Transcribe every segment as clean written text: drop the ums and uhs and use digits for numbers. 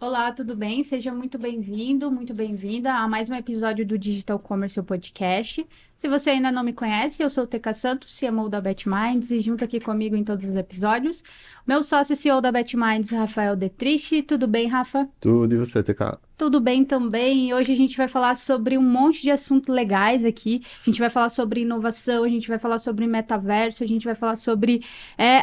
Olá, tudo bem? Seja muito bem-vindo, muito bem-vinda a mais um episódio do Digital Commerce Podcast. Se você ainda não me conhece, eu sou o TK Santos, CMO da BetMinds, e junto aqui comigo em todos os episódios, meu sócio e CEO da BetMinds, Rafael Detrich. Tudo bem, Rafa? Tudo, e você, TK? Tudo bem também. E hoje a gente vai falar sobre um monte de assuntos legais aqui. A gente vai falar sobre inovação, a gente vai falar sobre metaverso, a gente vai falar sobre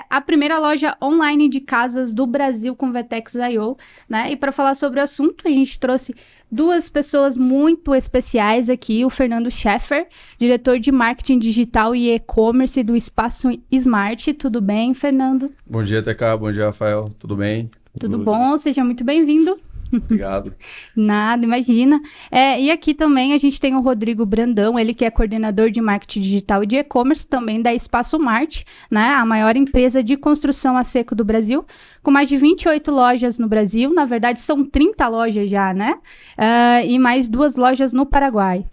a primeira loja online de casas do Brasil com Vetex.io, né? E para falar sobre o assunto, a gente trouxe duas pessoas muito especiais aqui, o Fernando Scheffer, diretor de marketing digital e e-commerce do Espaço Smart. Tudo bem, Fernando? Bom dia, TK. Bom dia, Rafael. Tudo bem? Tudo bom? Seja muito bem-vindo. Obrigado. Nada, imagina. E aqui também a gente tem o Rodrigo Brandão, ele que é coordenador de marketing digital e de e-commerce também da Espaço Mart, né? A maior empresa de construção a seco do Brasil, com mais de 28 lojas no Brasil. Na verdade, são 30 lojas já, né? E mais 2 lojas no Paraguai.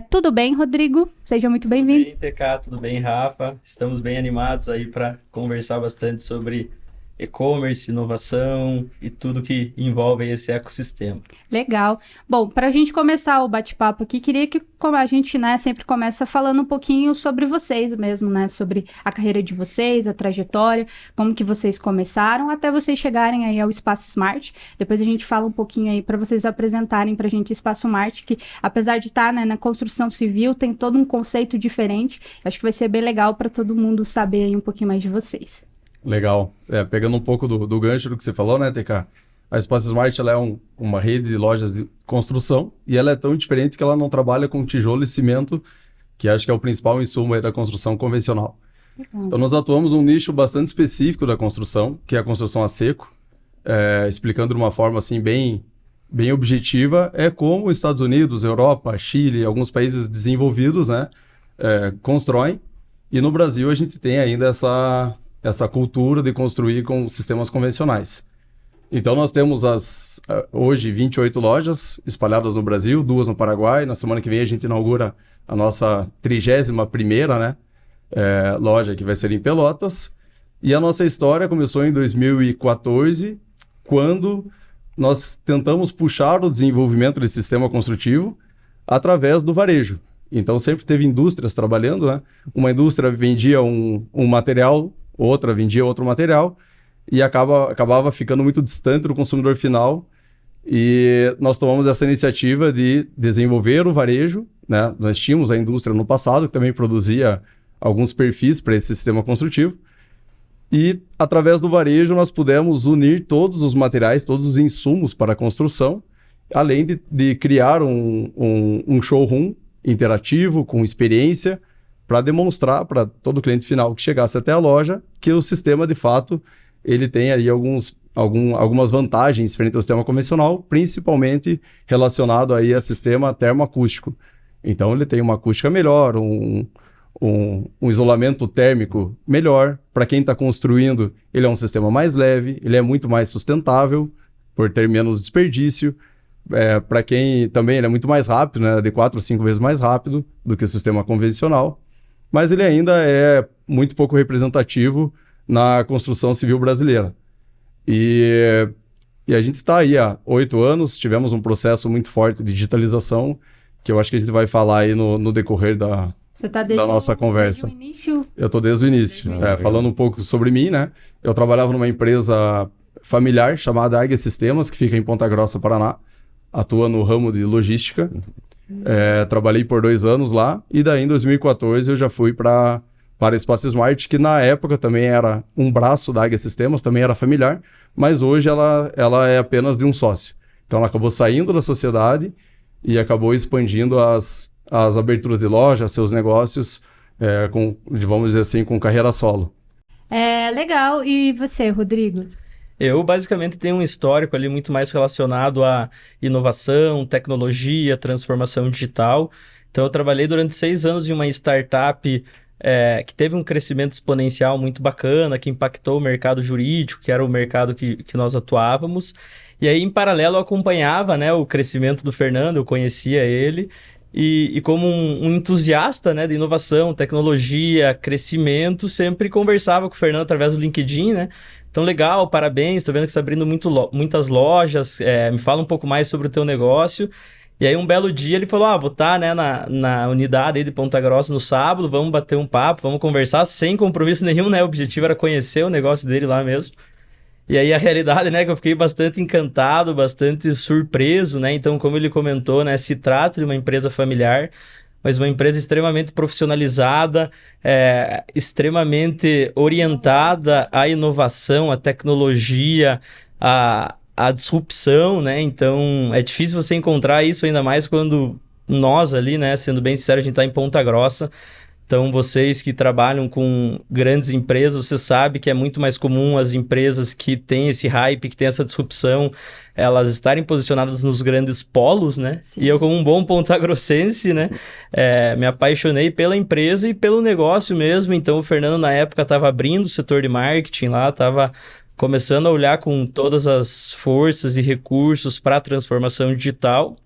Tudo bem, Rodrigo? Seja muito bem-vindo. Tudo bem, TK? Tudo bem, Rafa? Estamos bem animados aí para conversar bastante sobre e-commerce, inovação e tudo que envolve esse ecossistema. Legal. Bom, para a gente começar o bate-papo aqui, queria que como a gente, né, sempre começa falando um pouquinho sobre vocês mesmo, né, sobre a carreira de vocês, a trajetória, como que vocês começaram, até vocês chegarem aí ao Espaço Smart. Depois a gente fala um pouquinho aí para vocês apresentarem para a gente o Espaço Smart, que apesar de estar, né, na construção civil, tem todo um conceito diferente. Acho que vai ser bem legal para todo mundo saber aí um pouquinho mais de vocês. Legal. Pegando um pouco do gancho do que você falou, né, TK? A Espaço Smart ela é uma rede de lojas de construção e ela é tão diferente que ela não trabalha com tijolo e cimento, que acho que é o principal insumo aí da construção convencional. Então, nós atuamos num nicho bastante específico da construção, que é a construção a seco, explicando de uma forma assim bem objetiva, é como os Estados Unidos, Europa, Chile, alguns países desenvolvidos, né, constroem, e no Brasil a gente tem ainda essa cultura de construir com sistemas convencionais. Então nós temos hoje 28 lojas espalhadas no Brasil, 2 no Paraguai. Na semana que vem a gente inaugura a nossa 31ª, né, loja, que vai ser em Pelotas. E a nossa história começou em 2014, quando nós tentamos puxar o desenvolvimento desse sistema construtivo através do varejo. Então sempre teve indústrias trabalhando, né? Uma indústria vendia um material, outra vendia outro material e acabava ficando muito distante do consumidor final, e nós tomamos essa iniciativa de desenvolver o varejo, né? Nós tínhamos a indústria no passado que também produzia alguns perfis para esse sistema construtivo, e através do varejo nós pudemos unir todos os materiais, todos os insumos para a construção, além de criar um showroom interativo com experiência, para demonstrar para todo cliente final que chegasse até a loja que o sistema, de fato, ele tem aí algumas vantagens frente ao sistema convencional, principalmente relacionado aí a sistema termoacústico. Então, ele tem uma acústica melhor, um isolamento térmico melhor. Para quem está construindo, ele é um sistema mais leve, ele é muito mais sustentável, por ter menos desperdício. Para quem também ele é muito mais rápido, né, de 4 ou 5 vezes mais rápido do que o sistema convencional. Mas ele ainda é muito pouco representativo na construção civil brasileira. E a gente está aí há 8 anos, tivemos um processo muito forte de digitalização, que eu acho que a gente vai falar aí no decorrer da nossa conversa. Desde o início? Eu estou desde o início. Falando um pouco sobre mim, né? Eu trabalhava numa empresa familiar chamada Águia Sistemas, que fica em Ponta Grossa, Paraná. Atua no ramo de logística. Trabalhei por 2 anos lá, e daí em 2014 eu já fui para a Espaço Smart, que na época também era um braço da Águia Sistemas, também era familiar, mas hoje ela é apenas de um sócio. Então ela acabou saindo da sociedade e acabou expandindo as aberturas de loja, seus negócios, vamos dizer assim, com carreira solo. Legal. E você, Rodrigo? Eu basicamente tenho um histórico ali muito mais relacionado a inovação, tecnologia, transformação digital. Então eu trabalhei durante 6 anos em uma startup que teve um crescimento exponencial muito bacana, que impactou o mercado jurídico, que era o mercado que nós atuávamos. E aí, em paralelo, eu acompanhava, né, o crescimento do Fernando, eu conhecia ele. e como um entusiasta, né, de inovação, tecnologia, crescimento, sempre conversava com o Fernando através do LinkedIn, né? Então, legal, parabéns, tô vendo que você está abrindo muitas lojas, me fala um pouco mais sobre o teu negócio. E aí, um belo dia, ele falou, vou estar, né, na unidade aí de Ponta Grossa no sábado, vamos bater um papo, vamos conversar, sem compromisso nenhum, né? O objetivo era conhecer o negócio dele lá mesmo. E aí, a realidade, né, que eu fiquei bastante encantado, bastante surpreso, né? Então, como ele comentou, né, se trata de uma empresa familiar, mas uma empresa extremamente profissionalizada, extremamente orientada à inovação, à tecnologia, à disrupção, né? Então, é difícil você encontrar isso, ainda mais quando nós ali, né, sendo bem sincero, a gente está em Ponta Grossa. Então, vocês que trabalham com grandes empresas, você sabe que é muito mais comum as empresas que têm esse hype, que têm essa disrupção, elas estarem posicionadas nos grandes polos, né? Sim. E eu, como um bom pontagrossense, né, me apaixonei pela empresa e pelo negócio mesmo. Então, o Fernando, na época, estava abrindo o setor de marketing lá, estava começando a olhar com todas as forças e recursos para a transformação digital.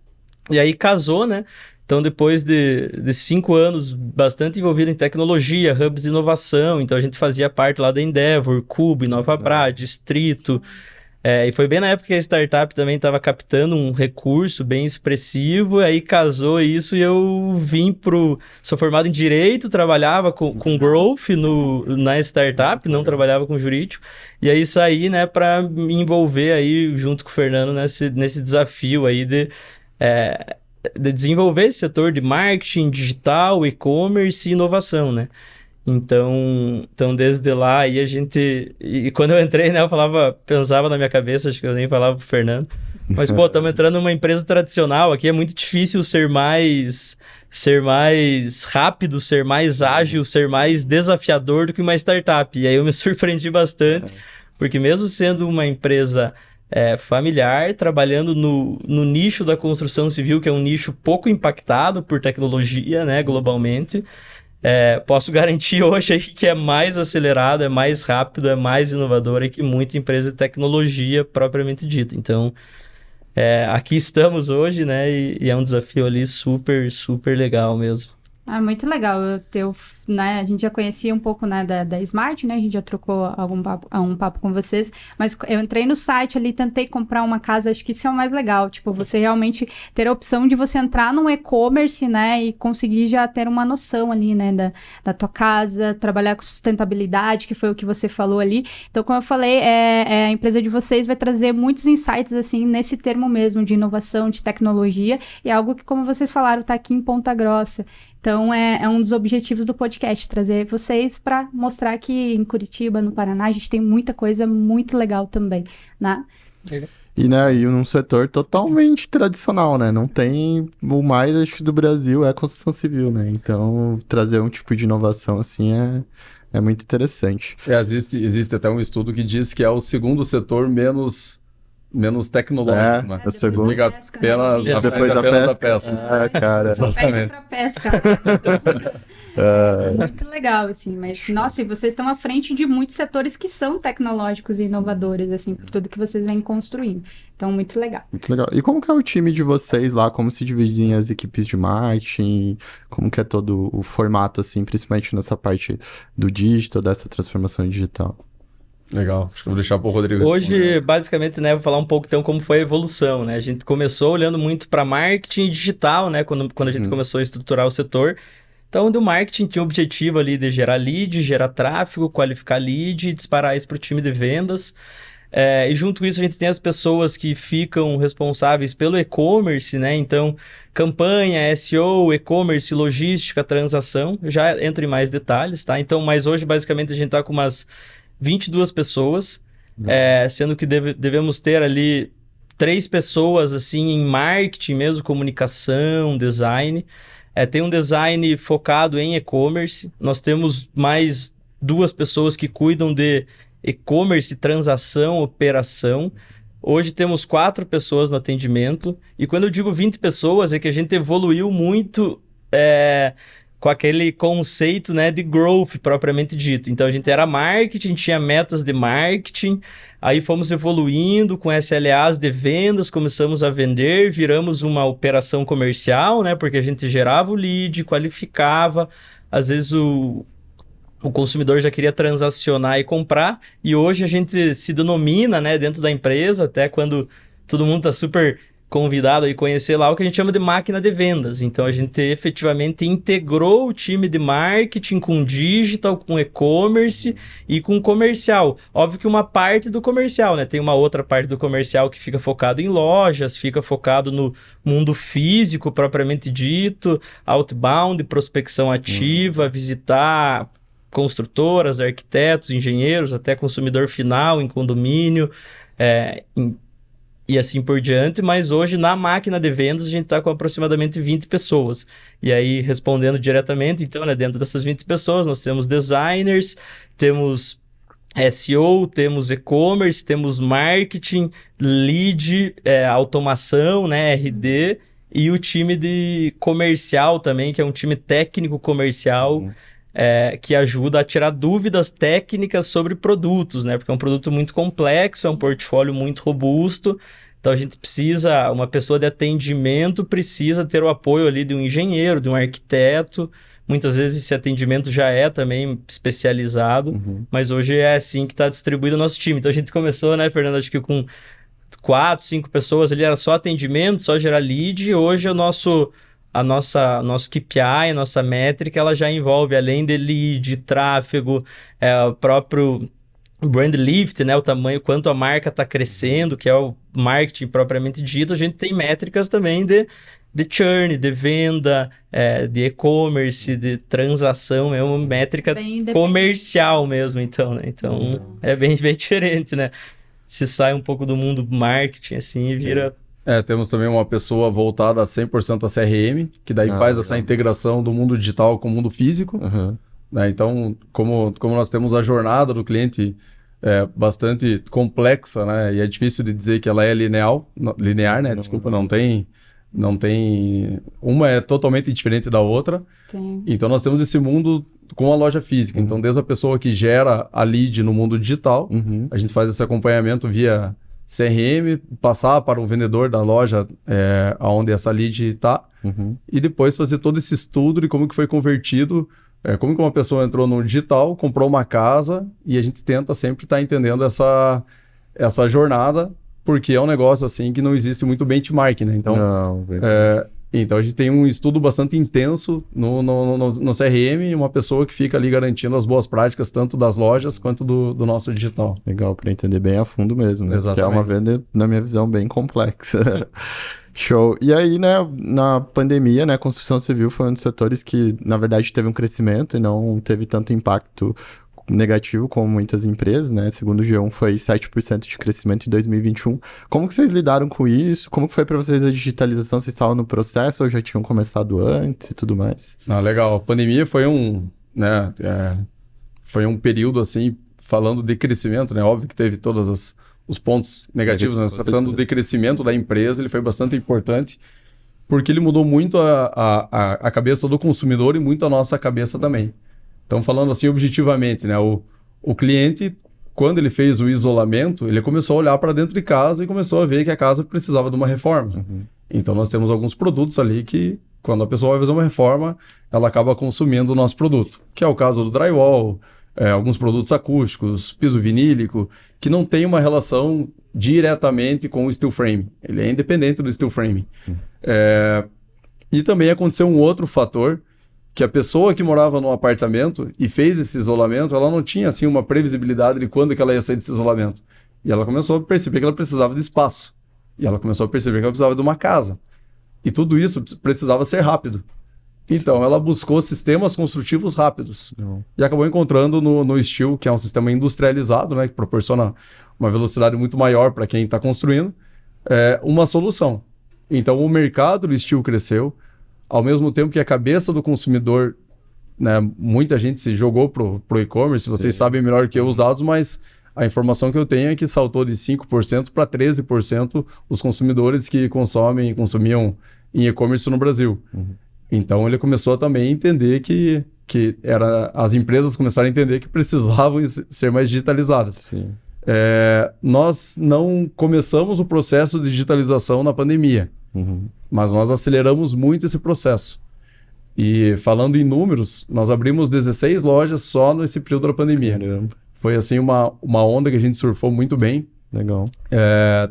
E aí casou, né? Então, depois de 5 anos bastante envolvido em tecnologia, hubs de inovação, então a gente fazia parte lá da Endeavor, Cubo, Inovabra, Distrito, e foi bem na época que a startup também estava captando um recurso bem expressivo, aí casou isso e eu vim Sou formado em Direito, trabalhava com Growth na startup, não trabalhava com jurídico, e aí saí, né, para me envolver aí junto com o Fernando nesse desafio aí de desenvolver esse setor de marketing digital, e-commerce e inovação, né? Então, desde lá, aí a gente... E quando eu entrei, né, pensava na minha cabeça, acho que eu nem falava pro Fernando, mas, pô, estamos entrando numa empresa tradicional, aqui é muito difícil ser mais rápido, ser mais ágil, ser mais desafiador do que uma startup. E aí eu me surpreendi bastante, porque mesmo sendo uma empresa... familiar, trabalhando no nicho da construção civil, que é um nicho pouco impactado por tecnologia, né, globalmente. Posso garantir hoje aí que é mais acelerado, é mais rápido, é mais inovador que muita empresa de tecnologia propriamente dita. Então, aqui estamos hoje, né, e é um desafio ali super, super legal mesmo. Muito legal. Né, a gente já conhecia um pouco, né, da Smart, né? A gente já trocou um papo com vocês, mas eu entrei no site ali, tentei comprar uma casa, acho que isso é o mais legal, tipo, você realmente ter a opção de você entrar num e-commerce, né, e conseguir já ter uma noção ali, né, da tua casa, trabalhar com sustentabilidade, que foi o que você falou ali. Então, como eu falei, a empresa de vocês vai trazer muitos insights, assim, nesse termo mesmo, de inovação, de tecnologia, e é algo que, como vocês falaram, tá aqui em Ponta Grossa. Então, é um dos objetivos do podcast, trazer vocês para mostrar que em Curitiba, no Paraná, a gente tem muita coisa muito legal também, né? E num setor totalmente tradicional, né? Não tem o mais, acho que, do Brasil é a construção civil, né? Então, trazer um tipo de inovação assim é muito interessante. Existe até um estudo que diz que é o segundo setor menos tecnológico, né? A segunda... Fica apenas a pesca. Cara. Exatamente. Pra pesca. Muito legal, assim, mas, nossa, e vocês estão à frente de muitos setores que são tecnológicos e inovadores, assim, por tudo que vocês vêm construindo. Então, muito legal. Muito legal. E como que é o time de vocês lá? Como se dividem as equipes de marketing? Como que é todo o formato, assim, principalmente nessa parte do digital, dessa transformação digital? Legal, acho que vou deixar para o Rodrigo. Hoje, basicamente, né, vou falar um pouco então como foi a evolução, né? A gente começou olhando muito para marketing digital, né? Quando a gente começou a estruturar o setor. Então, onde o marketing tinha o objetivo ali de gerar lead, gerar tráfego, qualificar lead e disparar isso para o time de vendas. E junto com isso, a gente tem as pessoas que ficam responsáveis pelo e-commerce, né? Então, campanha, SEO, e-commerce, logística, transação. Eu já entro em mais detalhes, tá? Então, mas hoje, basicamente, a gente está com umas 22 pessoas, sendo que devemos ter ali 3 pessoas assim em marketing mesmo, comunicação, design. Tem um design focado em e-commerce. Nós temos mais 2 pessoas que cuidam de e-commerce, transação, operação. Hoje temos 4 pessoas no atendimento. E quando eu digo 20 pessoas, é que a gente evoluiu muito com aquele conceito, né, de growth propriamente dito. Então a gente era marketing, tinha metas de marketing, aí fomos evoluindo com SLAs de vendas, começamos a vender, viramos uma operação comercial, né, porque a gente gerava o lead, qualificava, às vezes o consumidor já queria transacionar e comprar, e hoje a gente se denomina, né, dentro da empresa, até quando todo mundo está super convidado a conhecer lá, o que a gente chama de máquina de vendas. Então a gente efetivamente integrou o time de marketing com digital, com e-commerce e com comercial. Óbvio que uma parte do comercial, né? Tem uma outra parte do comercial que fica focado em lojas, fica focado no mundo físico propriamente dito, outbound, prospecção ativa, visitar construtoras, arquitetos, engenheiros, até consumidor final em condomínio, e assim por diante, mas hoje na máquina de vendas a gente está com aproximadamente 20 pessoas. E aí, respondendo diretamente, então, né, dentro dessas 20 pessoas, nós temos designers, temos SEO, temos e-commerce, temos marketing, lead, automação, né, RD, e o time de comercial também, que é um time técnico comercial, que ajuda a tirar dúvidas técnicas sobre produtos, né? Porque é um produto muito complexo, é um portfólio muito robusto, então a gente precisa, uma pessoa de atendimento precisa ter o apoio ali de um engenheiro, de um arquiteto. Muitas vezes esse atendimento já é também especializado, mas hoje é assim que está distribuído o nosso time. Então a gente começou, né, Fernando, acho que com 4, 5 pessoas, ali era só atendimento, só gerar lead, e hoje nosso KPI, a nossa métrica, ela já envolve, além de lead, tráfego, o próprio brand lift, né, o tamanho, quanto a marca está crescendo, que é o marketing propriamente dito. A gente tem métricas também de churn, de venda, de e-commerce, de transação, é uma métrica comercial mesmo, então, né? Então, é bem diferente, né? Se sai um pouco do mundo marketing, assim, e vira... Temos também uma pessoa voltada a 100% a CRM, que daí faz essa integração do mundo digital com o mundo físico. Né? Então, como nós temos a jornada do cliente bastante complexa, né? E é difícil de dizer que ela é linear, né? Desculpa, não tem... Uma é totalmente diferente da outra. Sim. Então, nós temos esse mundo com a loja física. Então, desde a pessoa que gera a lead no mundo digital, a gente faz esse acompanhamento via CRM, passar para o vendedor da loja onde essa lead está, e depois fazer todo esse estudo de como que foi convertido, como que uma pessoa entrou no digital, comprou uma casa, e a gente tenta sempre estar entendendo essa jornada, porque é um negócio assim que não existe muito benchmark, né? Então, então a gente tem um estudo bastante intenso no CRM, e uma pessoa que fica ali garantindo as boas práticas, tanto das lojas quanto do nosso digital. Legal, para entender bem a fundo mesmo, né? Exatamente. Que é uma venda, na minha visão, bem complexa. Show. E aí, né, na pandemia, né, a construção civil foi um dos setores que, na verdade, teve um crescimento e não teve tanto impacto negativo como muitas empresas, né? Segundo o G1, foi 7% de crescimento em 2021. Como que vocês lidaram com isso? Como que foi para vocês a digitalização? Vocês estavam no processo ou já tinham começado antes e tudo mais? Legal. A pandemia foi foi um período, assim, falando de crescimento, né? Óbvio que teve todos os pontos negativos, mas falando de crescimento da empresa, ele foi bastante importante, porque ele mudou muito a cabeça do consumidor e muito a nossa cabeça também. Então, falando assim objetivamente, né? O cliente, quando ele fez o isolamento, ele começou a olhar para dentro de casa e começou a ver que a casa precisava de uma reforma. Então, nós temos alguns produtos ali que, quando a pessoa vai fazer uma reforma, ela acaba consumindo o nosso produto, que é o caso do drywall, alguns produtos acústicos, piso vinílico, que não tem uma relação diretamente com o steel frame. Ele é independente do steel frame. E também aconteceu um outro fator, que a pessoa que morava no apartamento e fez esse isolamento, ela não tinha assim uma previsibilidade de quando que ela ia sair desse isolamento. E ela começou a perceber que ela precisava de espaço. E ela começou a perceber que ela precisava de uma casa. E tudo isso precisava ser rápido. Então, ela buscou sistemas construtivos rápidos. E acabou encontrando no Steel, que é um sistema industrializado, né, que proporciona uma velocidade muito maior para quem está construindo, uma solução. Então, o mercado do Steel cresceu, ao mesmo tempo que a cabeça do consumidor, né, muita gente se jogou pro e-commerce, vocês sabem melhor que eu os dados, mas a informação que eu tenho é que saltou de 5% para 13% os consumidores que consumiam em e-commerce no Brasil. Então ele começou também a entender que as empresas começaram a entender que precisavam ser mais digitalizadas. Sim. Nós não começamos o processo de digitalização na pandemia, mas nós aceleramos muito esse processo. E falando em números, nós abrimos 16 lojas só nesse período da pandemia. Caramba. Foi assim uma onda que a gente surfou muito bem. Legal.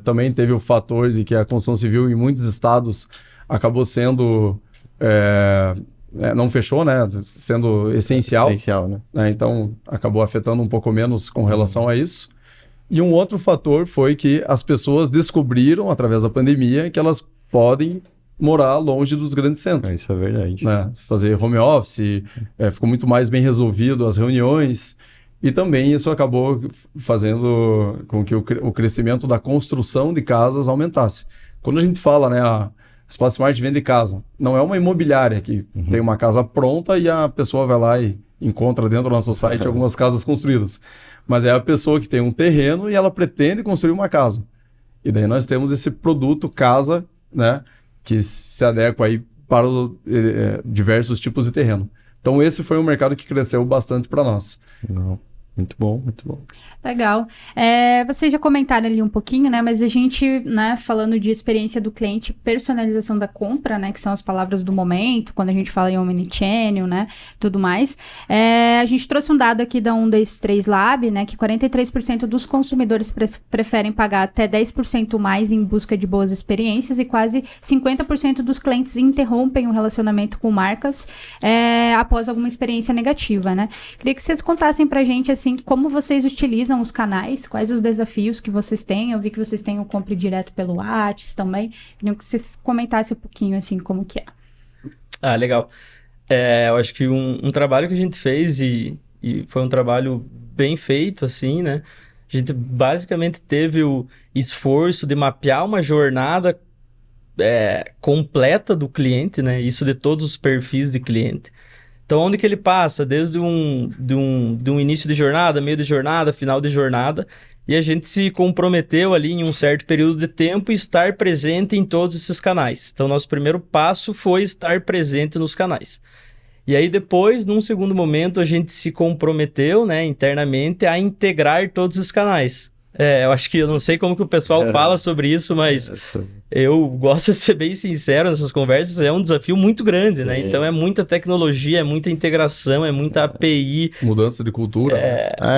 Também teve o fator de que a construção civil em muitos estados acabou sendo... não fechou, né? Sendo essencial. Essencial, né? Então, acabou afetando um pouco menos com relação a isso. E um outro fator foi que as pessoas descobriram, através da pandemia, que elas podem morar longe dos grandes centros. Isso é verdade. Né? Fazer home office, ficou muito mais bem resolvido as reuniões. E também isso acabou fazendo com que o crescimento da construção de casas aumentasse. Quando a gente fala, né, a Espaço Smart vende casa, não é uma imobiliária que tem uma casa pronta e a pessoa vai lá e encontra dentro do nosso site algumas casas construídas. Mas é a pessoa que tem um terreno e ela pretende construir uma casa. E daí nós temos esse produto casa, né, que se adequa aí para diversos tipos de terreno. Então esse foi um mercado que cresceu bastante para nós. Não. Muito bom, muito bom. Legal. Vocês já comentaram ali um pouquinho, né? Mas a gente, né, falando de experiência do cliente, personalização da compra, né? Que são as palavras do momento, quando a gente fala em omnichannel, né? Tudo mais. A gente trouxe um dado aqui da 123 Lab, né? Que 43% dos consumidores preferem pagar até 10% mais em busca de boas experiências e quase 50% dos clientes interrompem o relacionamento com marcas após alguma experiência negativa, né? Queria que vocês contassem pra gente, assim, como vocês utilizam os canais, quais os desafios que vocês têm. Eu vi que vocês têm o compra direto pelo WhatsApp também. Queria que vocês comentassem um pouquinho, assim, como que é. Ah, legal. Eu acho que um trabalho que a gente fez e foi um trabalho bem feito, assim, né? A gente basicamente teve o esforço de mapear uma jornada completa do cliente, né? Isso de todos os perfis de cliente. Então, onde que ele passa? Desde um início de jornada, meio de jornada, final de jornada. E a gente se comprometeu ali em um certo período de tempo estar presente em todos esses canais. Então, nosso primeiro passo foi estar presente nos canais. E aí depois, num segundo momento, a gente se comprometeu, né, internamente a integrar todos os canais. Eu acho que eu não sei como que o pessoal fala sobre isso, mas eu gosto de ser bem sincero nessas conversas, é um desafio muito grande, né? Então é muita tecnologia, é muita integração, é muita API. Mudança de cultura.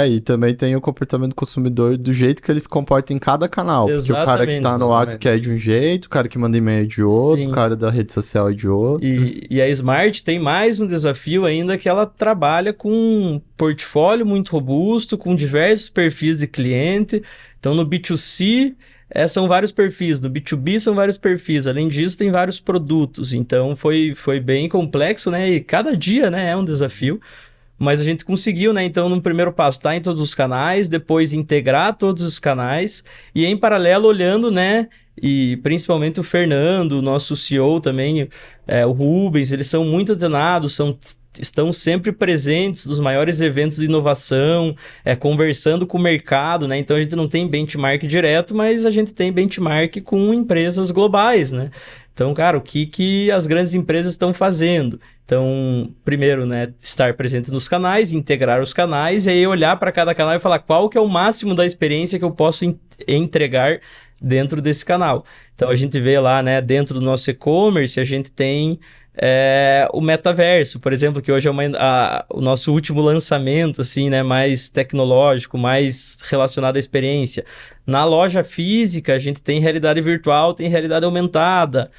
E também tem o comportamento do consumidor do jeito que ele se comporta em cada canal. Porque o cara que tá no WhatsApp quer de um jeito, o cara que manda e-mail é de outro, o cara da rede social é de outro. E a Smart tem mais um desafio ainda, que ela trabalha com um portfólio muito robusto, com diversos perfis de cliente. Então no B2C são vários perfis, no B2B são vários perfis, além disso tem vários produtos, então foi bem complexo, né? E cada dia, né, é um desafio, mas a gente conseguiu, né? Então no primeiro passo tá em todos os canais, depois integrar todos os canais e em paralelo olhando, né? E principalmente o Fernando, o nosso CEO também, o Rubens, eles são muito antenados, estão sempre presentes nos maiores eventos de inovação, conversando com o mercado, né? Então a gente não tem benchmark direto, mas a gente tem benchmark com empresas globais, né? Então, cara, o que as grandes empresas estão fazendo? Então, primeiro, né, estar presente nos canais, integrar os canais, e aí olhar para cada canal e falar qual que é o máximo da experiência que eu posso entregar dentro desse canal. Então, a gente vê lá, né, dentro do nosso e-commerce, a gente tem o metaverso, por exemplo, que hoje é o nosso último lançamento, assim, né, mais tecnológico, mais relacionado à experiência. Na loja física, a gente tem realidade virtual, tem realidade aumentada,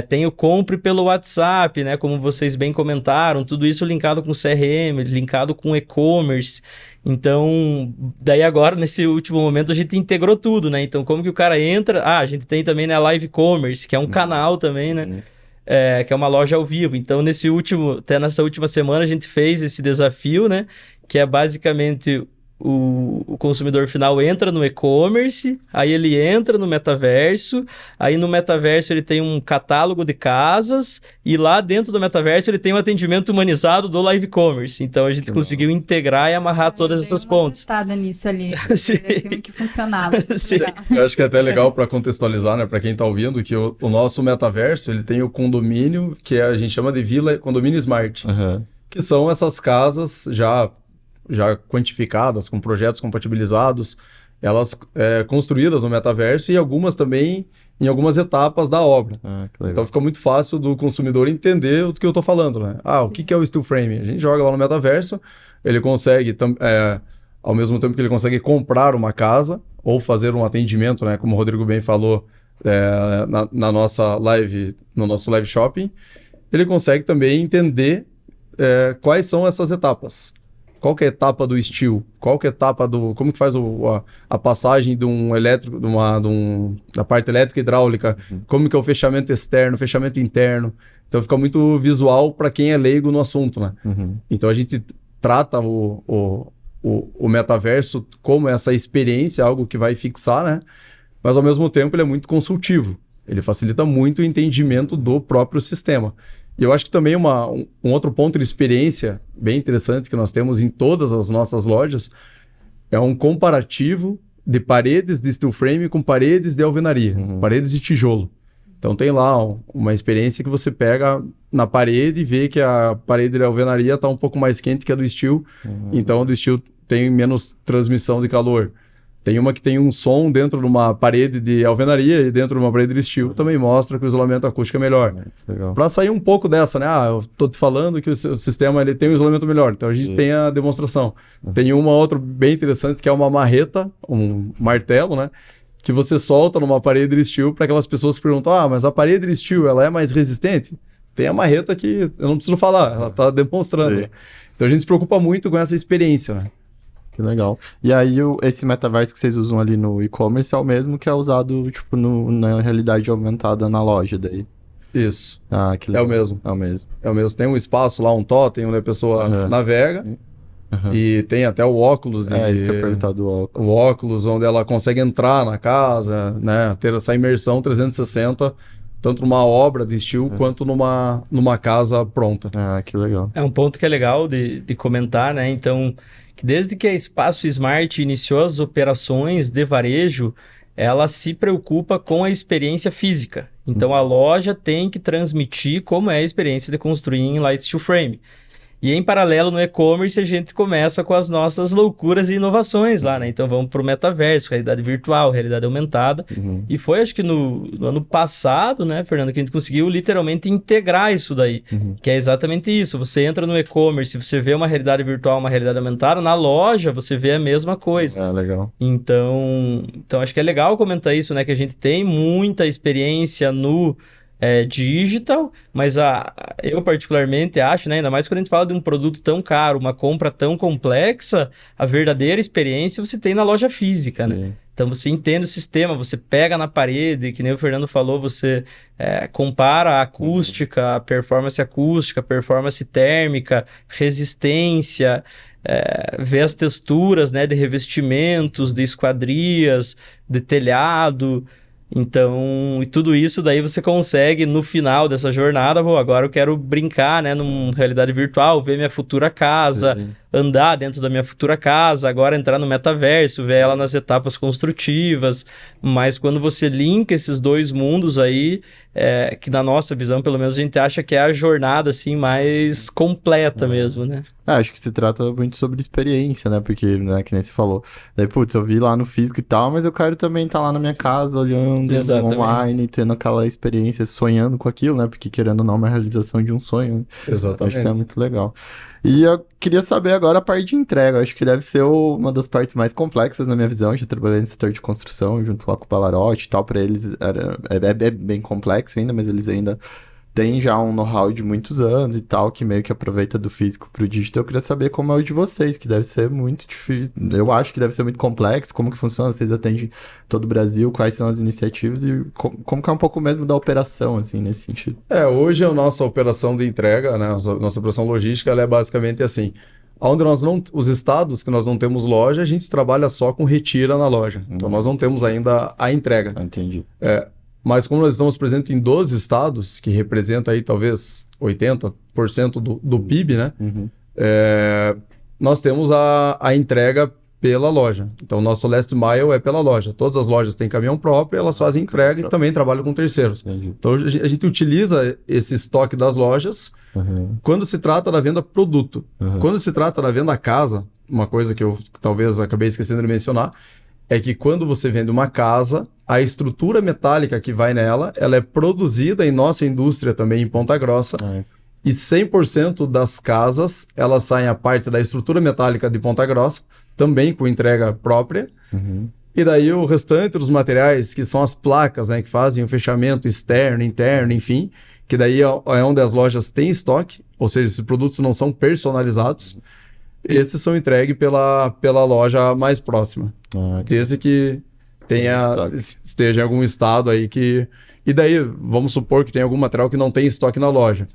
tem o compre pelo WhatsApp, né, como vocês bem comentaram, tudo isso linkado com CRM, linkado com e-commerce. Então, daí agora, nesse último momento, a gente integrou tudo, né? Então, como que o cara entra... a gente tem também, né, Live Commerce, que é um canal também, né? Que é uma loja ao vivo. Então, até nessa última semana, a gente fez esse desafio, né? Que é basicamente o consumidor final entra no e-commerce, aí ele entra no metaverso, aí no metaverso ele tem um catálogo de casas, e lá dentro do metaverso ele tem um atendimento humanizado do live commerce. Então a gente conseguiu integrar e amarrar todas essas pontes. Testada nisso ali. Sim. Que funcionava. Sim. Legal. Eu acho que é até legal para contextualizar, né, para quem está ouvindo, que o nosso metaverso, ele tem o condomínio, que a gente chama de Vila Condomínio Smart, que são essas casas já quantificadas, com projetos compatibilizados, elas construídas no metaverso e algumas também em algumas etapas da obra. Então fica muito fácil do consumidor entender o que eu estou falando, né? O que é o steel frame? A gente joga lá no metaverso, ele consegue, ao mesmo tempo que ele consegue comprar uma casa ou fazer um atendimento, né? Como o Rodrigo bem falou, na nossa live, no nosso live shopping, ele consegue também entender quais são essas etapas. Qual que é a etapa do steel? Qual que é a etapa do... Como que faz a passagem de um elétrico, da parte elétrica e hidráulica? Como que é o fechamento externo, fechamento interno? Então fica muito visual para quem é leigo no assunto, né? Então a gente trata o metaverso como essa experiência, algo que vai fixar, né? Mas ao mesmo tempo ele é muito consultivo. Ele facilita muito o entendimento do próprio sistema. E eu acho que também um outro ponto de experiência bem interessante que nós temos em todas as nossas lojas é um comparativo de paredes de steel frame com paredes de alvenaria, paredes de tijolo. Então tem lá uma experiência que você pega na parede e vê que a parede de alvenaria está um pouco mais quente que a do steel, então a do steel tem menos transmissão de calor. Tem uma que tem um som dentro de uma parede de alvenaria e dentro de uma parede de steel também mostra que o isolamento acústico é melhor. Para sair um pouco dessa, né? Eu estou te falando que o sistema ele tem um isolamento melhor, então a gente tem a demonstração. Tem uma outra bem interessante que é uma marreta, um martelo, né? Que você solta numa parede de steel para aquelas pessoas que perguntam, mas a parede de steel ela é mais resistente? Tem a marreta que eu não preciso falar, ela está demonstrando. Né? Então a gente se preocupa muito com essa experiência, né? Que legal. E aí, esse metaverso que vocês usam ali no e-commerce é o mesmo que é usado, tipo, na realidade aumentada na loja daí? Isso. Que legal. É o mesmo. É o mesmo. É o mesmo. Tem um espaço lá, um totem, onde a pessoa navega. E tem até o óculos. Isso que eu ia perguntar do óculos. O óculos, onde ela consegue entrar na casa, né? Ter essa imersão 360, tanto numa obra de steel quanto numa casa pronta. Que legal. É um ponto que é legal de comentar, né? Então, que desde que a Espaço Smart iniciou as operações de varejo, ela se preocupa com a experiência física. Então, a loja tem que transmitir como é a experiência de construir em light steel frame. E em paralelo no e-commerce a gente começa com as nossas loucuras e inovações lá, né? Então vamos para o metaverso, realidade virtual, realidade aumentada. E foi acho que no ano passado, né, Fernando, que a gente conseguiu literalmente integrar isso daí. Que é exatamente isso. Você entra no e-commerce, você vê uma realidade virtual, uma realidade aumentada, na loja você vê a mesma coisa. Legal. Então acho que é legal comentar isso, né? Que a gente tem muita experiência no digital, mas eu particularmente acho, né, ainda mais quando a gente fala de um produto tão caro, uma compra tão complexa, a verdadeira experiência você tem na loja física, né? Então você entende o sistema, você pega na parede, que nem o Fernando falou, você compara a acústica, a performance térmica, resistência, vê as texturas, né, de revestimentos, de esquadrias, de telhado. Então, e tudo isso daí você consegue no final dessa jornada, agora eu quero brincar, né, numa realidade virtual, ver minha futura casa, andar dentro da minha futura casa, agora entrar no metaverso, ver ela nas etapas construtivas, mas quando você linka esses dois mundos aí, que na nossa visão, pelo menos, a gente acha que é a jornada, assim, mais completa mesmo, né? Acho que se trata muito sobre experiência, né? Porque, né, que nem você falou, daí, putz, eu vi lá no físico e tal, mas eu quero também estar lá na minha casa, olhando online, tendo aquela experiência, sonhando com aquilo, né? Porque, querendo ou não, é uma realização de um sonho. Né? Exatamente. Acho que é muito legal. E eu queria saber agora a parte de entrega. Acho que deve ser uma das partes mais complexas na minha visão. Eu já trabalhei no setor de construção, junto lá com o Palarotti e tal. Para eles é bem complexo ainda, mas eles ainda têm já um know-how de muitos anos e tal, que meio que aproveita do físico pro digital. Eu queria saber como é o de vocês, que deve ser muito difícil. Eu acho que deve ser muito complexo. Como que funciona? Vocês atendem todo o Brasil? Quais são as iniciativas? E como que é um pouco mesmo da operação, assim, nesse sentido? Hoje a nossa operação de entrega, né, a nossa operação logística, ela é basicamente assim. Os estados que nós não temos loja, a gente trabalha só com retira na loja. Então, nós não temos ainda a entrega. Entendi. Mas como nós estamos presentes em 12 estados, que representa aí talvez 80% do PIB, né? Nós temos a entrega pela loja. Então, o nosso last mile é pela loja. Todas as lojas têm caminhão próprio, elas fazem entrega e também trabalham com terceiros. Entendi. Então, a gente utiliza esse estoque das lojas quando se trata da venda produto. Quando se trata da venda casa, uma coisa que eu talvez acabei esquecendo de mencionar, é que quando você vende uma casa, a estrutura metálica que vai nela, ela é produzida em nossa indústria também em Ponta Grossa. E 100% das casas, elas saem a parte da estrutura metálica de Ponta Grossa, também com entrega própria. E daí o restante dos materiais, que são as placas, né, que fazem o fechamento externo, interno, enfim, que daí é onde as lojas têm estoque, ou seja, esses produtos não são personalizados, esses são entregues pela loja mais próxima. Desde que esteja em algum estado aí que... E daí, vamos supor que tem algum material que não tem estoque na loja.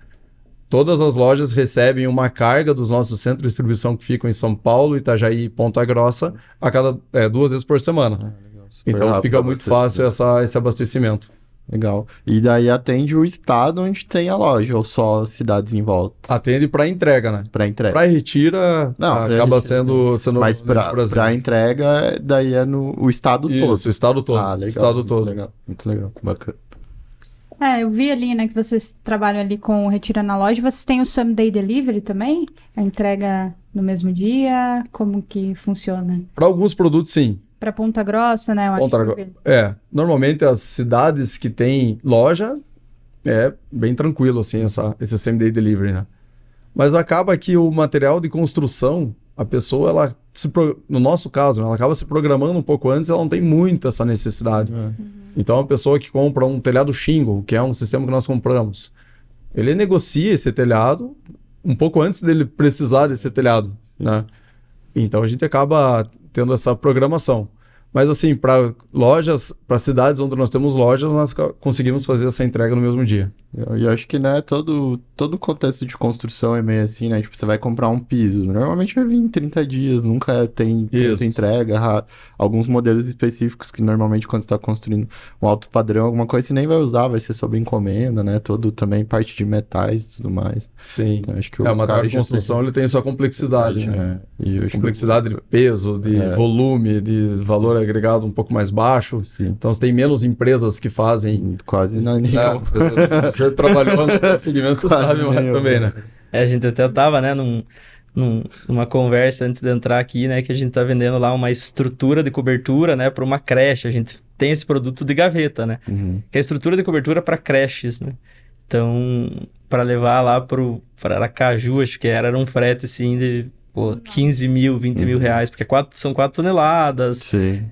Todas as lojas recebem uma carga dos nossos centros de distribuição que ficam em São Paulo, Itajaí e Ponta Grossa a cada 2 vezes por semana. Então fica muito fácil esse abastecimento. Legal. E daí atende o estado onde tem a loja, ou só cidades em volta? Atende para entrega, né? Para entrega. Para retira, acaba sendo Mas para entrega, daí é o estado todo. Isso, o estado todo. Legal. Estado todo. Legal. Muito legal. Bacana. Eu vi ali, né, que vocês trabalham ali com o retira na loja. Vocês têm o Same Day Delivery também? A entrega no mesmo dia? Como que funciona? Para alguns produtos, sim. Para Ponta Grossa, né? Normalmente as cidades que têm loja é bem tranquilo, assim, esse Same Day Delivery, né? Mas acaba que o material de construção, a pessoa, no nosso caso, ela acaba se programando um pouco antes, ela não tem muito essa necessidade. Então, a pessoa que compra um telhado shingle, que é um sistema que nós compramos, ele negocia esse telhado um pouco antes dele precisar desse telhado, né? Então, a gente acaba tendo essa programação. Mas assim, para lojas, para cidades onde nós temos lojas, nós conseguimos fazer essa entrega no mesmo dia. Eu acho que, né, todo contexto de construção é meio assim, né? Tipo, você vai comprar um piso, normalmente vai vir em 30 dias, nunca tem entrega. Alguns modelos específicos que normalmente quando você está construindo um alto padrão, alguma coisa você nem vai usar, vai ser sob encomenda, né? Todo também parte de metais e tudo mais. Sim. Então, acho que o material de construção ele tem sua complexidade, né? Complexidade de peso, de volume, de valor agregado um pouco mais baixo. Sim. Então você tem menos empresas que fazem... Quase nenhum. Você trabalhou no segmento, você sabe também, né? A gente até tava, né, numa conversa antes de entrar aqui, né, que a gente tá vendendo lá uma estrutura de cobertura, né, para uma creche. A gente tem esse produto de gaveta, né? Que é a estrutura de cobertura para creches, né? Então, para levar lá para Aracaju, acho que era um frete assim de 15 mil, 20 mil reais, porque são 4 toneladas. Sim.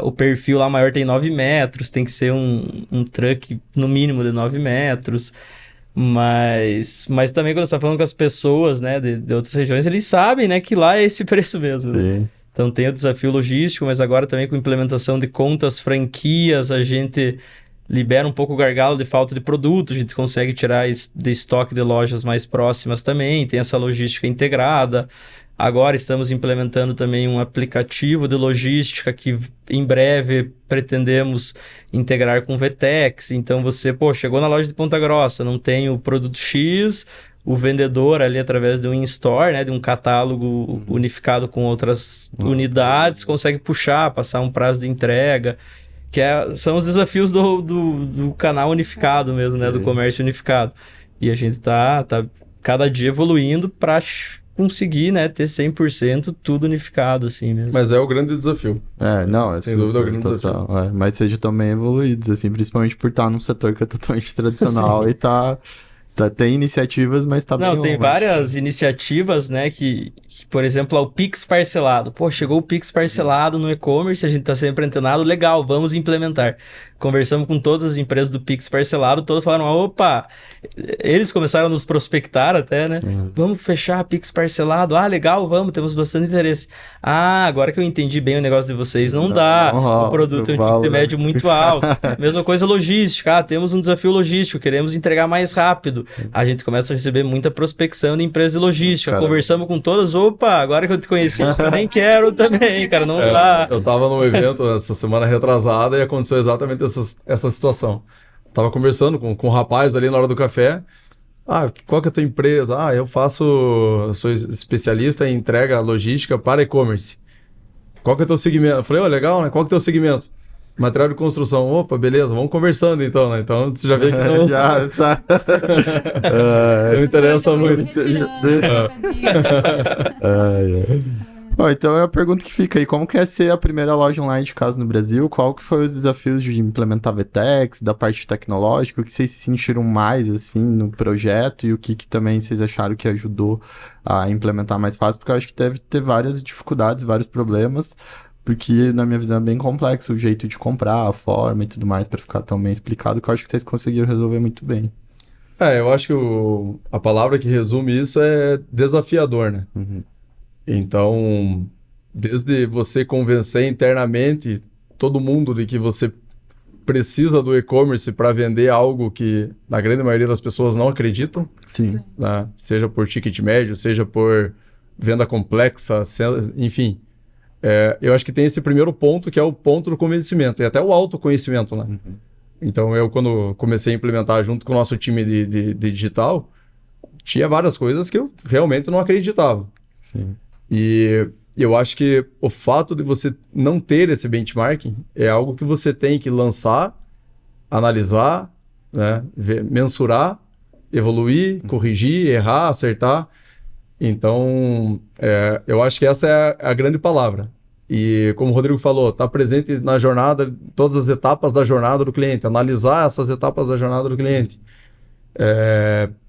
O perfil lá maior tem 9 metros, tem que ser um truck no mínimo de 9 metros. Mas também quando você está falando com as pessoas, né, de outras regiões, eles sabem, né, que lá é esse preço mesmo. Sim. Né? Então tem o desafio logístico, mas agora também com implementação de contas, franquias, a gente libera um pouco o gargalo de falta de produto, a gente consegue tirar de estoque de lojas mais próximas também, tem essa logística integrada. Agora estamos implementando também um aplicativo de logística que em breve pretendemos integrar com o Vetex. Então você, chegou na loja de Ponta Grossa, não tem o produto X, o vendedor ali através de um in-store, né, de um catálogo unificado com outras unidades, consegue passar um prazo de entrega, que são os desafios do canal unificado mesmo, né, do comércio unificado. E a gente tá cada dia evoluindo para conseguir, né, ter 100% tudo unificado, assim mesmo. Mas é o grande desafio. Sem dúvida é o grande desafio. Mas sejam também evoluídos, assim, principalmente por estar num setor que é totalmente tradicional e tem iniciativas, mas tá bem longe. Não, tem várias iniciativas, né, que, por exemplo, o Pix parcelado. Chegou o Pix parcelado no e-commerce, a gente tá sempre antenado, legal, vamos implementar. conversamos com todas as empresas do Pix parcelado, todos falaram, opa, eles começaram a nos prospectar até, né? Vamos fechar Pix parcelado, legal, vamos, temos bastante interesse. Agora que eu entendi bem o negócio de vocês, não dá, o produto é um ticket médio muito alto. Mesma coisa logística, temos um desafio logístico, queremos entregar mais rápido. A gente começa a receber muita prospecção de empresas de logística, conversamos com todas, agora que eu te conheci, eu nem quero também, cara, não dá. Eu tava num evento essa semana retrasada e aconteceu exatamente essa situação. Tava conversando com um rapaz ali na hora do café. Qual que é a tua empresa? Eu sou especialista em entrega logística para e-commerce. Qual que é o teu segmento? Eu falei, legal, né? Qual que é o teu segmento? Material de construção. Opa, beleza, vamos conversando então, né? Então você já vê que não... Já, sabe? Não interessa muito. Bom, então é a pergunta que fica aí, como que é ser a primeira loja online de casa no Brasil? Qual que foi os desafios de implementar VTEX, da parte tecnológica, o que vocês sentiram mais, assim, no projeto e o que também vocês acharam que ajudou a implementar mais fácil? Porque eu acho que deve ter várias dificuldades, vários problemas, porque na minha visão é bem complexo o jeito de comprar, a forma e tudo mais, para ficar tão bem explicado, que eu acho que vocês conseguiram resolver muito bem. Eu acho que a palavra que resume isso é desafiador, né? Então, desde você convencer internamente todo mundo de que você precisa do e-commerce para vender algo que, na grande maioria das pessoas, não acreditam. Sim. Né? Seja por ticket médio, seja por venda complexa, enfim. Eu acho que tem esse primeiro ponto, que é o ponto do convencimento, e até o autoconhecimento, né? Então, eu, quando comecei a implementar junto com o nosso time de digital, tinha várias coisas que eu realmente não acreditava. Sim. E eu acho que o fato de você não ter esse benchmarking é algo que você tem que lançar, analisar, né, mensurar, evoluir, corrigir, errar, acertar. Então, eu acho que essa é a grande palavra. E como o Rodrigo falou, estar presente na jornada, todas as etapas da jornada do cliente, analisar essas etapas da jornada do cliente.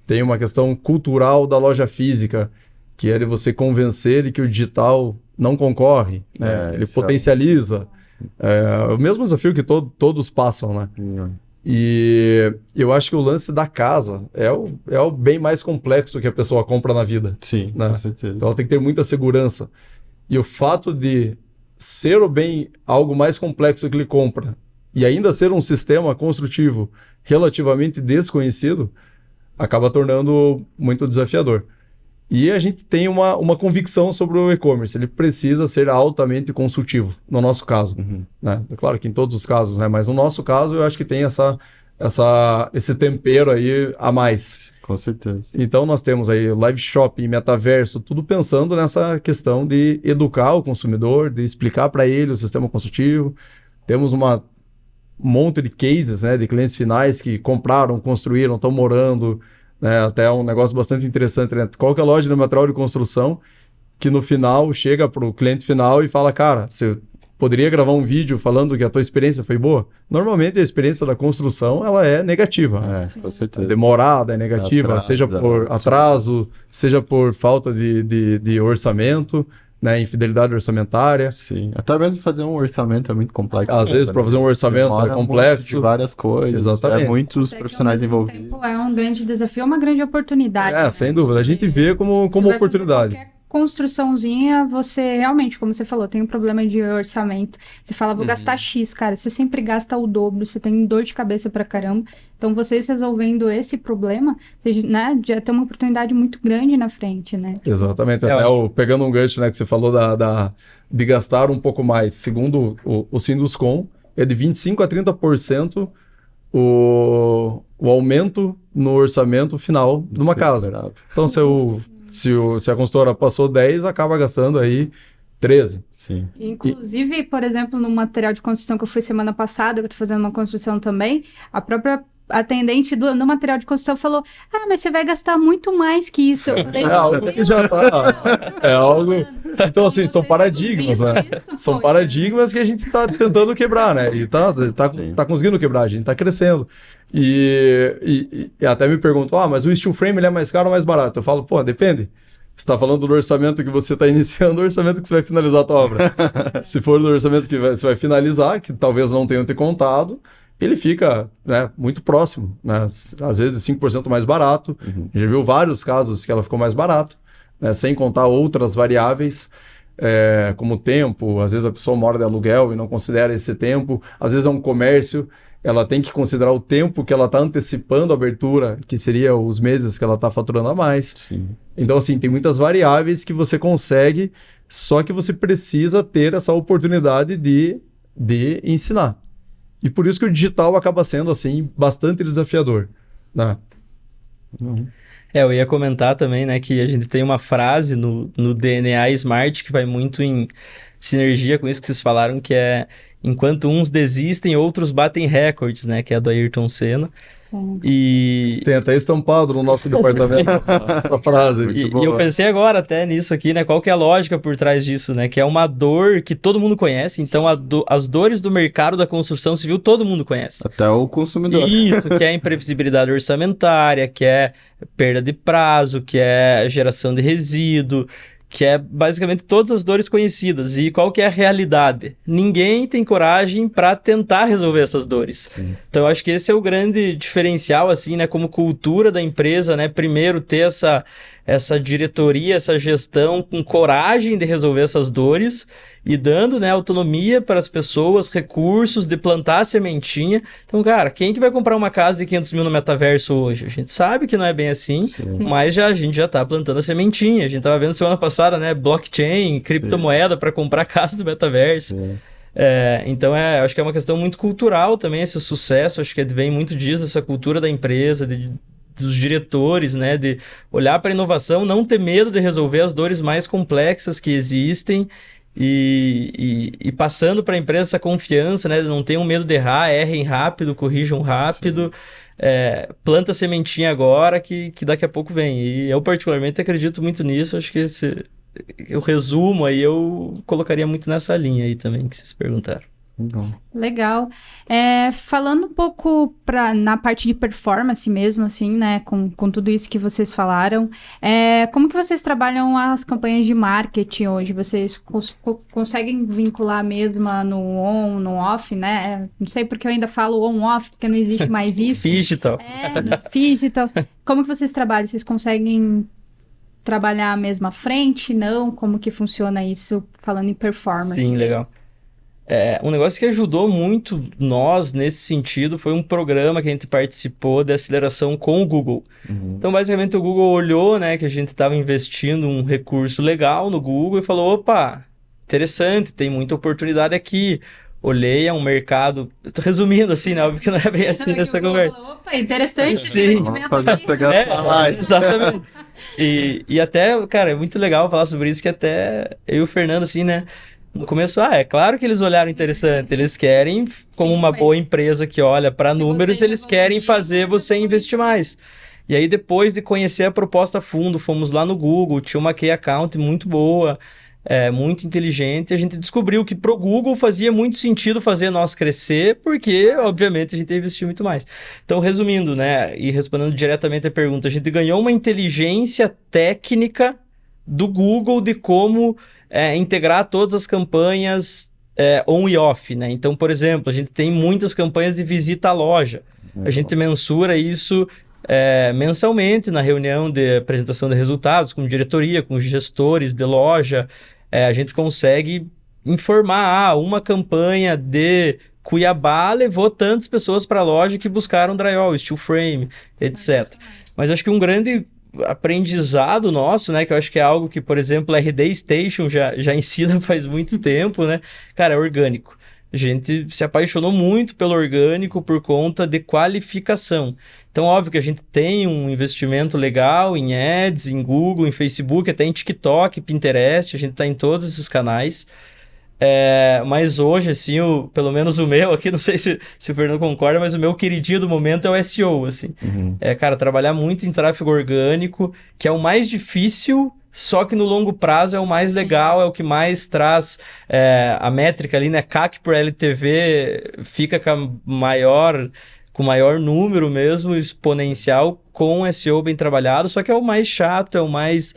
Tem uma questão cultural da loja física, que é de você convencer de que o digital não concorre, né? Ele potencializa. O mesmo desafio que todos passam, né? E eu acho que o lance da casa é o bem mais complexo que a pessoa compra na vida. Sim, né? com certeza. Então ela tem que ter muita segurança. E o fato de ser o bem algo mais complexo que ele compra e ainda ser um sistema construtivo relativamente desconhecido, acaba tornando muito desafiador. E a gente tem uma convicção sobre o e-commerce. Ele precisa ser altamente consultivo, no nosso caso. Né? É claro que em todos os casos, né? Mas no nosso caso, eu acho que tem esse tempero aí a mais. Com certeza. Então, nós temos aí live shopping, metaverso, tudo pensando nessa questão de educar o consumidor, de explicar para ele o sistema consultivo. Temos um monte de cases, né, de clientes finais que compraram, construíram, estão morando... Até um negócio bastante interessante, né? Qual que é a loja de material de construção que no final chega para o cliente final e fala, cara, você poderia gravar um vídeo falando que a tua experiência foi boa? Normalmente a experiência da construção ela é negativa. Com certeza. Demorada, é negativa, seja por atraso, seja por falta de orçamento, né? Infidelidade orçamentária. Sim, até mesmo fazer um orçamento é muito complexo. Às vezes, para fazer um orçamento é complexo. De várias coisas. Exatamente. Muitos profissionais envolvidos. Tempo é um grande desafio, uma grande oportunidade. Né? Sem dúvida. A gente vê como oportunidade. Qualquer construçãozinha, você realmente, como você falou, tem um problema de orçamento. Você fala, vou gastar X, cara. Você sempre gasta o dobro, você tem dor de cabeça pra caramba. Então, vocês resolvendo esse problema, né, já tem uma oportunidade muito grande na frente, né? Exatamente. Até pegando um gancho, né, que você falou de gastar um pouco mais. Segundo o Sinduscom, é de 25% a 30% o aumento no orçamento final de uma casa. Então, se a consultora passou 10, acaba gastando aí 13. Sim. Inclusive, por exemplo, no material de construção que eu fui semana passada, que eu tô fazendo uma construção também, a própria atendente no material de construção falou, mas você vai gastar muito mais que isso. Eu falei, algo que já tá. É algo... Então, assim, são paradigmas, né? São paradigmas que a gente tá tentando quebrar, né? E tá conseguindo quebrar, a gente tá crescendo. E até me perguntam, mas o steel frame ele é mais caro ou mais barato? Eu falo, depende. Você está falando do orçamento que você está iniciando, o orçamento que você vai finalizar a tua obra. Se for do orçamento que você vai finalizar, que talvez não tenham te contado, ele fica, né, muito próximo, né? Às vezes 5% mais barato. Já viu vários casos que ela ficou mais barato, né? Sem contar outras variáveis, como o tempo. Às vezes a pessoa mora de aluguel e não considera esse tempo. Às vezes é um comércio, ela tem que considerar o tempo que ela está antecipando a abertura, que seria os meses que ela está faturando a mais. Sim. Então, assim, tem muitas variáveis que você consegue, só que você precisa ter essa oportunidade de ensinar. E por isso que o digital acaba sendo, assim, bastante desafiador, né? Eu ia comentar também, né, que a gente tem uma frase no DNA Smart que vai muito em sinergia com isso que vocês falaram, que é: enquanto uns desistem, outros batem recordes, né, que é a do Ayrton Senna. E Tem até estampado no nosso departamento essa frase. E eu pensei agora até nisso aqui, né? Qual que é a lógica por trás disso, né? Que é uma dor que todo mundo conhece. Então, as dores do mercado da construção civil todo mundo conhece. Até o consumidor. Isso, que é imprevisibilidade orçamentária, que é perda de prazo, que é geração de resíduo, que é basicamente todas as dores conhecidas. E qual que é a realidade? Ninguém tem coragem para tentar resolver essas dores. Sim. Então, eu acho que esse é o grande diferencial, assim, né? Como cultura da empresa, né? Primeiro, ter essa diretoria, essa gestão com coragem de resolver essas dores e dando, né, autonomia para as pessoas, recursos de plantar a sementinha. Então, cara, quem que vai comprar uma casa de 500 mil no metaverso hoje? A gente sabe que não é bem assim, mas a gente já está plantando a sementinha. A gente estava vendo semana passada, né, blockchain, criptomoeda para comprar casa do metaverso. Então, acho que é uma questão muito cultural também, esse sucesso. Acho que vem muito disso, dessa cultura da empresa, dos diretores, né, de olhar para a inovação, não ter medo de resolver as dores mais complexas que existem e passando para a empresa essa confiança, né, de não tenham medo de errar, errem rápido, corrijam rápido, planta a sementinha agora que daqui a pouco vem. E eu particularmente acredito muito nisso, acho que o resumo aí eu colocaria muito nessa linha aí também que vocês perguntaram. Legal. Falando um pouco na parte de performance mesmo, assim, né, com tudo isso que vocês falaram, como que vocês trabalham as campanhas de marketing hoje? Vocês conseguem vincular a mesma no on, no off, né? Não sei porque eu ainda falo on-off, porque não existe mais isso. Digital. Digital. Como que vocês trabalham? Vocês conseguem trabalhar a mesma frente? Não? Como que funciona isso, falando em performance? Sim, legal. Um negócio que ajudou muito nós nesse sentido foi um programa que a gente participou de aceleração com o Google. Então, basicamente, o Google olhou, né, que a gente estava investindo um recurso legal no Google e falou: opa, interessante, tem muita oportunidade aqui. Olhei, é um mercado... Tô resumindo assim, né? Porque não é bem assim nessa conversa. Opa, interessante. Sim. Vamos fazer você gastar mais. Exatamente. E até, cara, é muito legal falar sobre isso, que até eu e o Fernando, assim, né? No começo, é claro que eles olharam interessante, eles querem, como uma boa empresa que olha para números, eles querem fazer você investir mais. E aí, depois de conhecer a proposta a fundo, fomos lá no Google, tinha uma key account muito boa, muito inteligente, a gente descobriu que pro Google fazia muito sentido fazer nós crescer, porque, obviamente, a gente ia investir muito mais. Então, resumindo, né, e respondendo diretamente a pergunta, a gente ganhou uma inteligência técnica do Google de como integrar todas as campanhas on e off, né? Então, por exemplo, a gente tem muitas campanhas de visita à loja. A gente mensura isso mensalmente na reunião de apresentação de resultados com diretoria, com gestores de loja. A gente consegue informar, uma campanha de Cuiabá levou tantas pessoas para a loja que buscaram drywall, steel frame, etc. Mas acho que um grande aprendizado nosso, né, que eu acho que é algo que, por exemplo, a RD Station já ensina faz muito tempo, né, cara, é orgânico. A gente se apaixonou muito pelo orgânico por conta de qualificação. Então, óbvio que a gente tem um investimento legal em ads, em Google, em Facebook, até em TikTok, Pinterest, a gente está em todos esses canais. Mas hoje, assim, pelo menos o meu aqui, não sei se o Fernando concorda, mas o meu queridinho do momento é o SEO, assim. Cara, trabalhar muito em tráfego orgânico, que é o mais difícil, só que no longo prazo é o mais legal, é o que mais traz a métrica ali, né? CAC por LTV fica com maior número mesmo, exponencial, com SEO bem trabalhado, só que é o mais chato, é o mais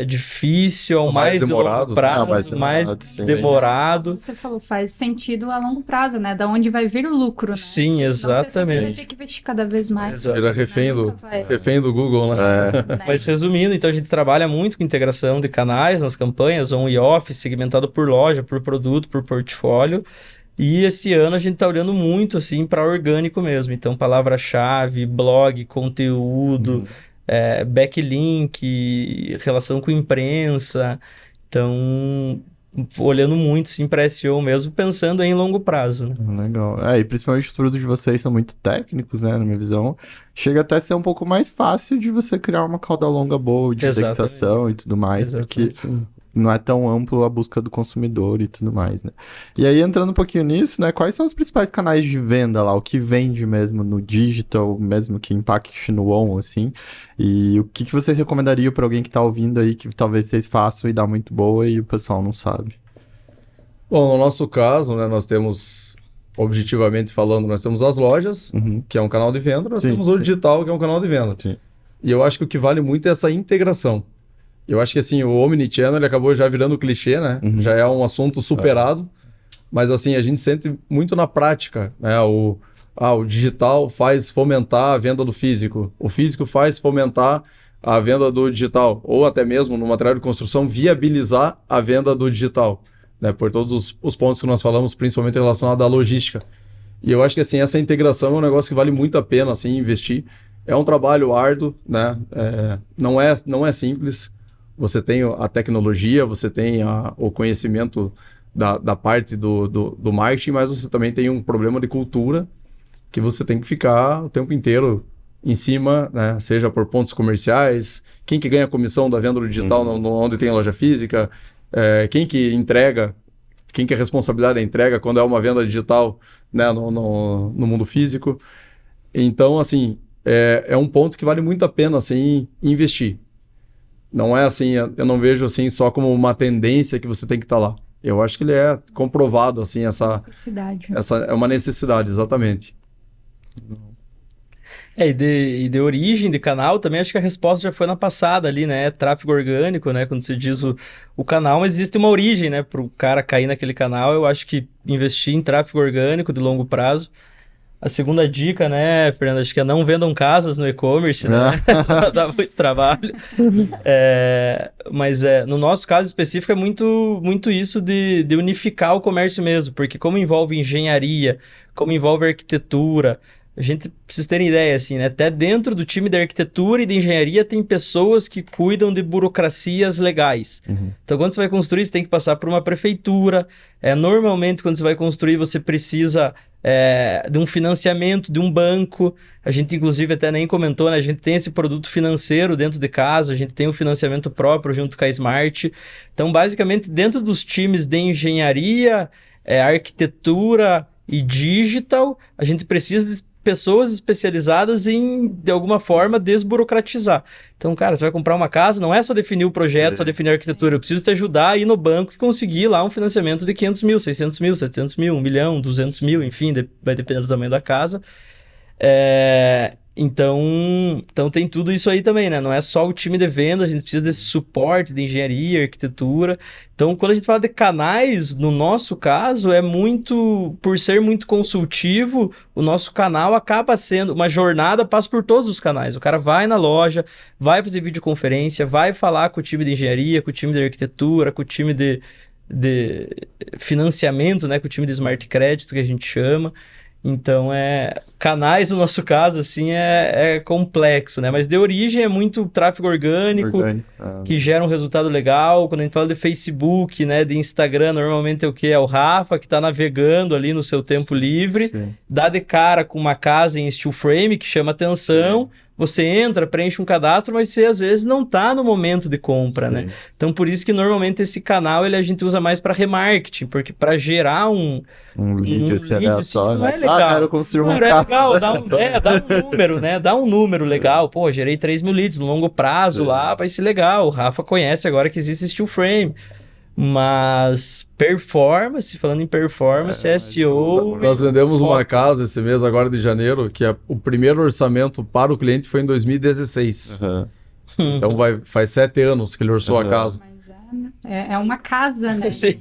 difícil ao Mais mais de demorado, longo né? prazo, Mais mais demorado, sim. demorado. Você falou, faz sentido a longo prazo, né? Da onde vai vir o lucro, né? Sim, Senão você só vai exatamente. ter que investir cada vez mais. Exato. Vira refém do, Nunca vai, refém do Google, né? né? Mas resumindo, então a gente trabalha muito com integração de canais nas campanhas, on e off, segmentado por loja, por produto, por portfólio. E esse ano a gente está olhando muito assim para orgânico mesmo. Então, palavra-chave, blog, conteúdo, backlink, relação com imprensa. Então, olhando muito sim para SEO mesmo, pensando em longo prazo, né? Legal. E principalmente os produtos de vocês são muito técnicos, né? Na minha visão. Chega até a ser um pouco mais fácil de você criar uma cauda longa boa de Exatamente. indexação e tudo mais, porque não é tão amplo a busca do consumidor e tudo mais, né? E aí, entrando um pouquinho nisso, né? Quais são os principais canais de venda lá? O que vende mesmo no digital, mesmo que impacte no on, assim? E o que vocês recomendariam para alguém que tá ouvindo aí, que talvez vocês façam e dá muito boa e o pessoal não sabe? Bom, no nosso caso, né, nós temos, objetivamente falando, nós temos as lojas, que é um canal de venda, nós temos o digital, que é um canal de venda. Sim. E eu acho que o que vale muito é essa integração. Eu acho que assim, o Omnichannel ele acabou já virando clichê, né? Já é um assunto superado, mas assim, a gente sente muito na prática, né? O digital faz fomentar a venda do físico, o físico faz fomentar a venda do digital, ou até mesmo no material de construção, viabilizar a venda do digital, né? Por todos os pontos que nós falamos, principalmente relacionado à logística. E eu acho que assim, essa integração é um negócio que vale muito a pena assim, investir. É um trabalho árduo, né? Não é simples. Você tem a tecnologia, você tem o conhecimento da parte do marketing, mas você também tem um problema de cultura que você tem que ficar o tempo inteiro em cima, né? Seja por pontos comerciais, quem que ganha a comissão da venda do digital onde tem a loja física, quem que entrega, quem que é a responsabilidade da entrega quando é uma venda digital, né? no mundo físico. Então, assim, é um ponto que vale muito a pena assim, investir. Não é assim, eu não vejo assim só como uma tendência que você tem que estar lá. Eu acho que ele é comprovado, assim, Necessidade. Essa é uma necessidade, exatamente. E de origem de canal, também acho que a resposta já foi na passada ali, né? Tráfego orgânico, né? Quando se diz o canal, mas existe uma origem, né? Para o cara cair naquele canal, eu acho que investir em tráfego orgânico de longo prazo. A segunda dica, né, Fernando, acho que é não vendam casas no e-commerce, né? Dá muito trabalho. Mas no nosso caso específico é muito isso de unificar o comércio mesmo, porque como envolve engenharia, como envolve arquitetura, a gente precisa ter ideia, assim, né? Até dentro do time de arquitetura e de engenharia tem pessoas que cuidam de burocracias legais. Então, quando você vai construir, você tem que passar por uma prefeitura. Normalmente, quando você vai construir, você precisa de um financiamento, de um banco. A gente, inclusive, até nem comentou, né? A gente tem esse produto financeiro dentro de casa, a gente tem um financiamento próprio junto com a Smart. Então, basicamente, dentro dos times de engenharia, arquitetura e digital, a gente precisa de pessoas especializadas em, de alguma forma, desburocratizar. Então, cara, você vai comprar uma casa, não é só definir o projeto, só definir a arquitetura. Eu preciso te ajudar a ir no banco e conseguir lá um financiamento de 500 mil, 600 mil, 700 mil, 1 milhão, 200 mil, enfim, vai depender do tamanho da casa. Então tem tudo isso aí também, né? Não é só o time de vendas, a gente precisa desse suporte de engenharia, arquitetura. Então, quando a gente fala de canais, no nosso caso, por ser muito consultivo, o nosso canal acaba sendo uma jornada, passa por todos os canais. O cara vai na loja, vai fazer videoconferência, vai falar com o time de engenharia, com o time de arquitetura, com o time de financiamento, né? Com o time de Smart Crédito, que a gente chama. Então, canais, no nosso caso, assim, é complexo, né? Mas de origem é muito tráfego orgânico. Que gera um resultado legal. Quando a gente fala de Facebook, né, de Instagram, normalmente é o quê? É o Rafa, que está navegando ali no seu tempo livre, dá de cara com uma casa em steel frame, que chama atenção. Você entra, preenche um cadastro, mas você às vezes não está no momento de compra, né? Então, por isso que normalmente esse canal a gente usa mais para remarketing, porque para gerar um lead, assim, não é legal. Cara, eu construí uma casa. É legal, dá um número, né? Dá um número legal. Pô, gerei 3 mil leads no longo prazo lá, vai ser legal. O Rafa conhece agora que existe steel frame. Mas performance, falando em performance, SEO... Nós vendemos uma casa esse mês agora de janeiro, que o primeiro orçamento para o cliente foi em 2016. Então faz 7 anos que ele orçou a casa. Mas é uma casa, né? Sim.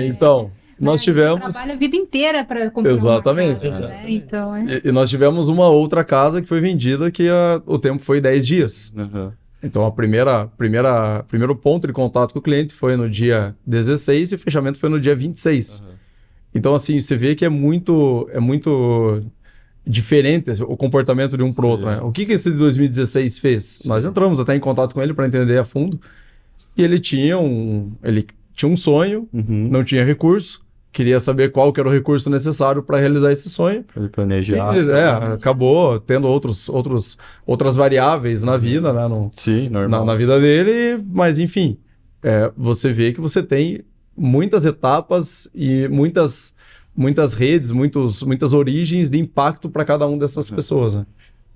Então, nós A gente tivemos... trabalha a vida inteira para comprar Exatamente. uma casa, né? Então, E nós tivemos uma outra casa que foi vendida que o tempo foi 10 dias. Uhum. Então, primeiro ponto de contato com o cliente foi no dia 16 e o fechamento foi no dia 26. Então, assim, você vê que é muito diferente o comportamento de um para o outro, né? O que esse de 2016 fez? Nós entramos até em contato com ele para entender a fundo e ele tinha um sonho, não tinha recurso, queria saber qual que era o recurso necessário para realizar esse sonho. Ele planejar. Acabou tendo outras variáveis na vida, né? Sim, normal. Na vida dele, mas enfim, você vê que você tem muitas etapas e muitas redes, muitas origens de impacto para cada uma dessas pessoas, né?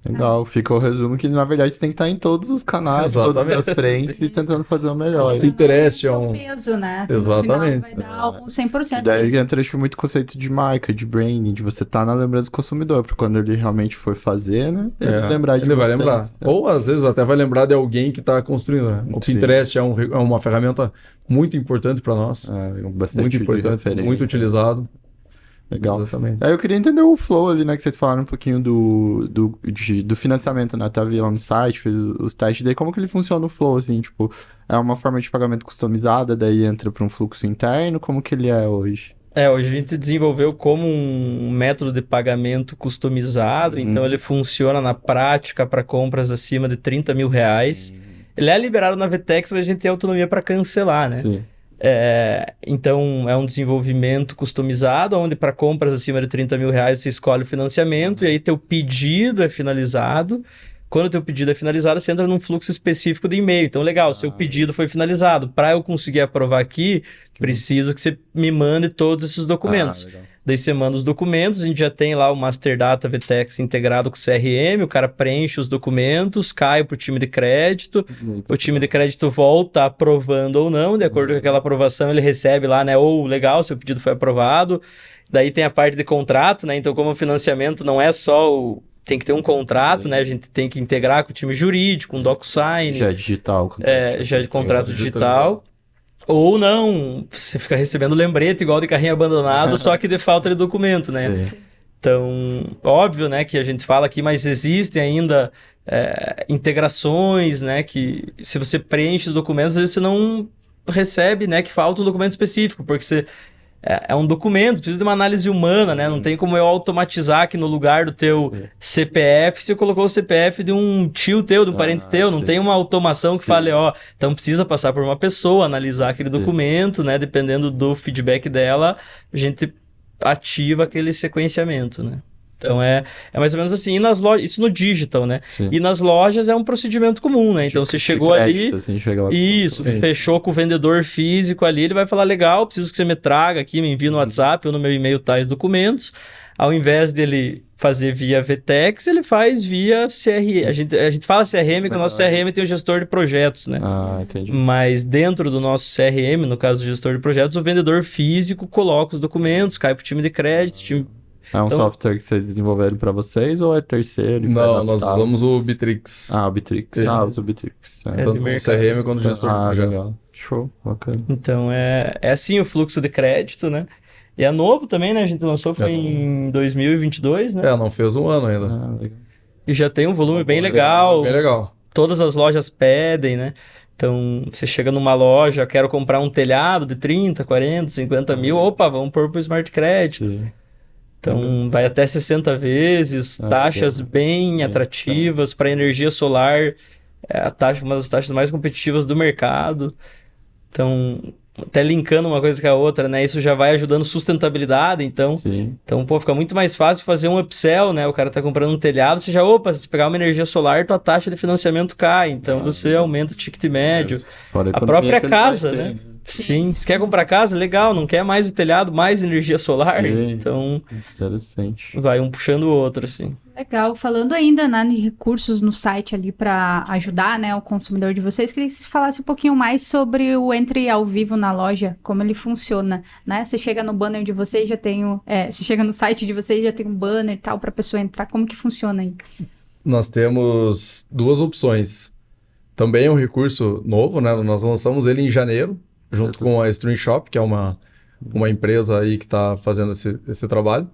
Legal, fica o resumo que na verdade você tem que estar em todos os canais, todas as frentes e tentando fazer o melhor. O Pinterest é o peso, né? Exatamente. No final vai dar algo 100%. E daí entra muito conceito de marca, de branding, de você estar na lembrança do consumidor, porque quando ele realmente for fazer, né? Ele vai lembrar de ele vai vocês. lembrar. Ou às vezes até vai lembrar de alguém que está construindo, né? O Sim. Pinterest é uma ferramenta muito importante para nós. Bastante Muito importante, referência. muito utilizado. Legal. Exatamente. Aí eu queria entender o flow ali, né? Que vocês falaram um pouquinho do financiamento, né? Tava lá no site, fez os testes. Daí como que ele funciona o flow, assim? Tipo, é uma forma de pagamento customizada, daí entra para um fluxo interno? Como que ele é hoje? Hoje a gente desenvolveu como um método de pagamento customizado, então ele funciona na prática para compras acima de 30 mil reais. Ele é liberado na VTEX, mas a gente tem autonomia para cancelar, né? Sim. Então é um desenvolvimento customizado, onde para compras acima de 30 mil reais você escolhe o financiamento e aí teu pedido é finalizado. Quando o teu pedido é finalizado, você entra num fluxo específico de e-mail. Então, legal, seu pedido foi finalizado. Para eu conseguir aprovar aqui, preciso que você me mande todos esses documentos. Daí você manda os documentos, a gente já tem lá o Master Data VTEX integrado com o CRM, o cara preenche os documentos, cai para o time de crédito, o time de crédito volta aprovando ou não, de acordo com aquela aprovação ele recebe lá, né, ou legal, seu pedido foi aprovado. Daí tem a parte de contrato, né, então como o financiamento não é só tem que ter um contrato, né, a gente tem que integrar com o time jurídico, um DocuSign. Já é digital. Já é de contrato digital. Ou não, você fica recebendo lembrete igual de carrinho abandonado, só que de falta de documento, né? Sim. Então, óbvio, né, que a gente fala aqui, mas existem ainda integrações, né, que se você preenche os documentos, às vezes você não recebe, né, que falta um documento específico, porque você... É um documento, precisa de uma análise humana, né? Não tem como eu automatizar que no lugar do teu CPF, se eu colocou o CPF de um tio teu, de um parente teu, não tem uma automação que fale, então precisa passar por uma pessoa, analisar aquele documento, né? Dependendo do feedback dela, a gente ativa aquele sequenciamento, né? Então é mais ou menos assim. E nas lojas, isso no digital, né? Sim. E nas lojas é um procedimento comum, né? Então você chegou crédito, ali, assim, chega lá fechou com o vendedor físico ali, ele vai falar, legal, preciso que você me traga aqui, me envie no WhatsApp ou no meu e-mail tais documentos. Ao invés dele fazer via VTEX, ele faz via CRM. A gente fala CRM, porque o nosso CRM tem o gestor de projetos, né? Entendi. Mas dentro do nosso CRM, no caso do gestor de projetos, o vendedor físico coloca os documentos, cai para o time de crédito, É um software que vocês desenvolveram para vocês ou é terceiro? Não, nós usamos o Bitrix. O Bitrix. Usa o Bitrix. Tanto o CRM quanto o gestor de projetos. Legal. Show, bacana. Então, é assim o fluxo de crédito, né? E é novo também, né? A gente lançou foi em 2022, né? Não fez um ano ainda. Legal. E já tem um volume bem legal. Bem legal. Todas as lojas pedem, né? Então, você chega numa loja, quero comprar um telhado de 30, 40, 50 mil. Opa, vamos pôr pro Smart Crédito. Sim. Então, vai até 60 vezes, taxas bem atrativas para energia solar, uma das taxas mais competitivas do mercado. Então, até linkando uma coisa com a outra, né? Isso já vai ajudando sustentabilidade, então, fica muito mais fácil fazer um upsell, né? O cara tá comprando um telhado, você já, se pegar uma energia solar, tua taxa de financiamento cai, então você aumenta o ticket médio. A própria casa, né? Sim. Se quer comprar casa, legal, não quer mais o telhado, mais energia solar, então interessante. Vai um puxando o outro, assim. Legal, falando ainda, né, de recursos no site ali para ajudar, né, o consumidor de vocês, queria que vocês falassem um pouquinho mais sobre o Entre ao Vivo na loja, como ele funciona, né? Você chega no banner de vocês, você chega no site de vocês, já tem um banner e tal para a pessoa entrar, como que funciona aí? Nós temos 2 opções. também é um recurso novo, né? Nós lançamos ele em janeiro, junto com a Stream Shop, que é uma empresa aí que está fazendo esse trabalho.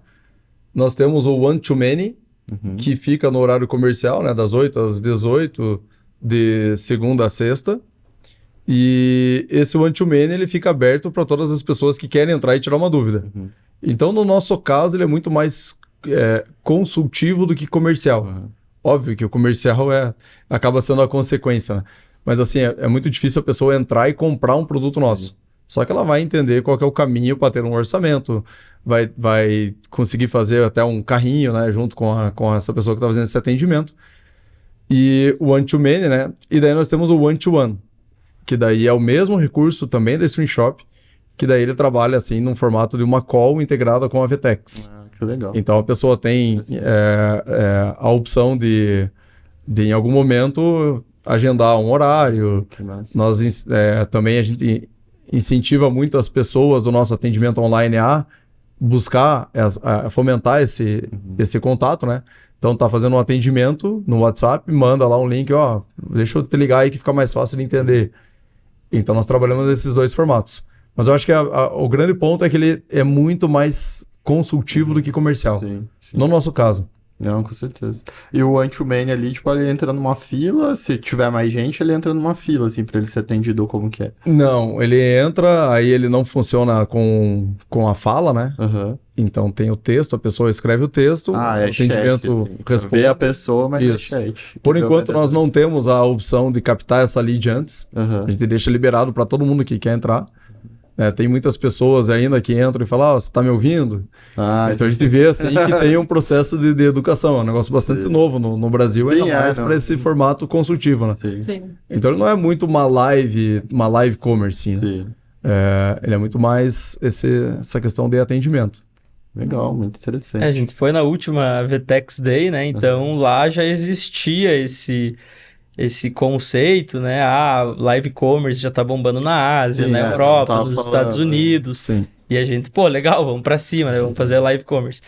Nós temos o One to Many, que fica no horário comercial, né? Das 8 às 18, de segunda a sexta. E esse One to Many, ele fica aberto para todas as pessoas que querem entrar e tirar uma dúvida. Então, no nosso caso, ele é muito mais consultivo do que comercial. Óbvio que o comercial acaba sendo a consequência, né? Mas assim, é muito difícil a pessoa entrar e comprar um produto nosso. Só que ela vai entender qual que é o caminho para ter um orçamento, vai conseguir fazer até um carrinho, né? Junto com essa pessoa que está fazendo esse atendimento. E o One-to-Many, né? E daí nós temos o One-to-One, que daí é o mesmo recurso também da Stream Shop, que daí ele trabalha assim num formato de uma call integrada com a VTEX. Que legal. Então a pessoa tem a opção de em algum momento agendar um horário. Que massa. Nós também a gente incentiva muito as pessoas do nosso atendimento online a buscar, a fomentar esse contato, né? Então tá fazendo um atendimento no WhatsApp, manda lá um link, ó, deixa eu te ligar aí que fica mais fácil de entender. Então nós trabalhamos nesses dois formatos. Mas eu acho que o grande ponto é que ele é muito mais consultivo do que comercial. Sim. No nosso caso. Não, com certeza. E o One-to-Many ali, tipo, ele entra numa fila, se tiver mais gente, ele entra numa fila, assim, pra ele ser atendido ou como que é. Não, ele entra, aí ele não funciona com a fala, né? Então tem o texto, a pessoa escreve o texto, o atendimento assim. responde. Vê a pessoa, mas Isso. é chat. Por enquanto nós não temos a opção de captar essa lead antes. A gente deixa liberado para todo mundo que quer entrar. Tem muitas pessoas ainda que entram e falam, você está me ouvindo? Então a gente vê assim que tem um processo de educação, é um negócio bastante novo no Brasil, ainda mais para esse formato consultivo, né? Sim. Então ele não é muito uma live commerce, né? Ele é muito mais essa questão de atendimento. Legal, muito interessante. A gente foi na última VTEX Day, né? Então lá já existia esse conceito, né? Live commerce já tá bombando na Ásia, na Europa, nos Estados Unidos. Sim. E a gente, legal, vamos pra cima, né? Vamos fazer a live commerce.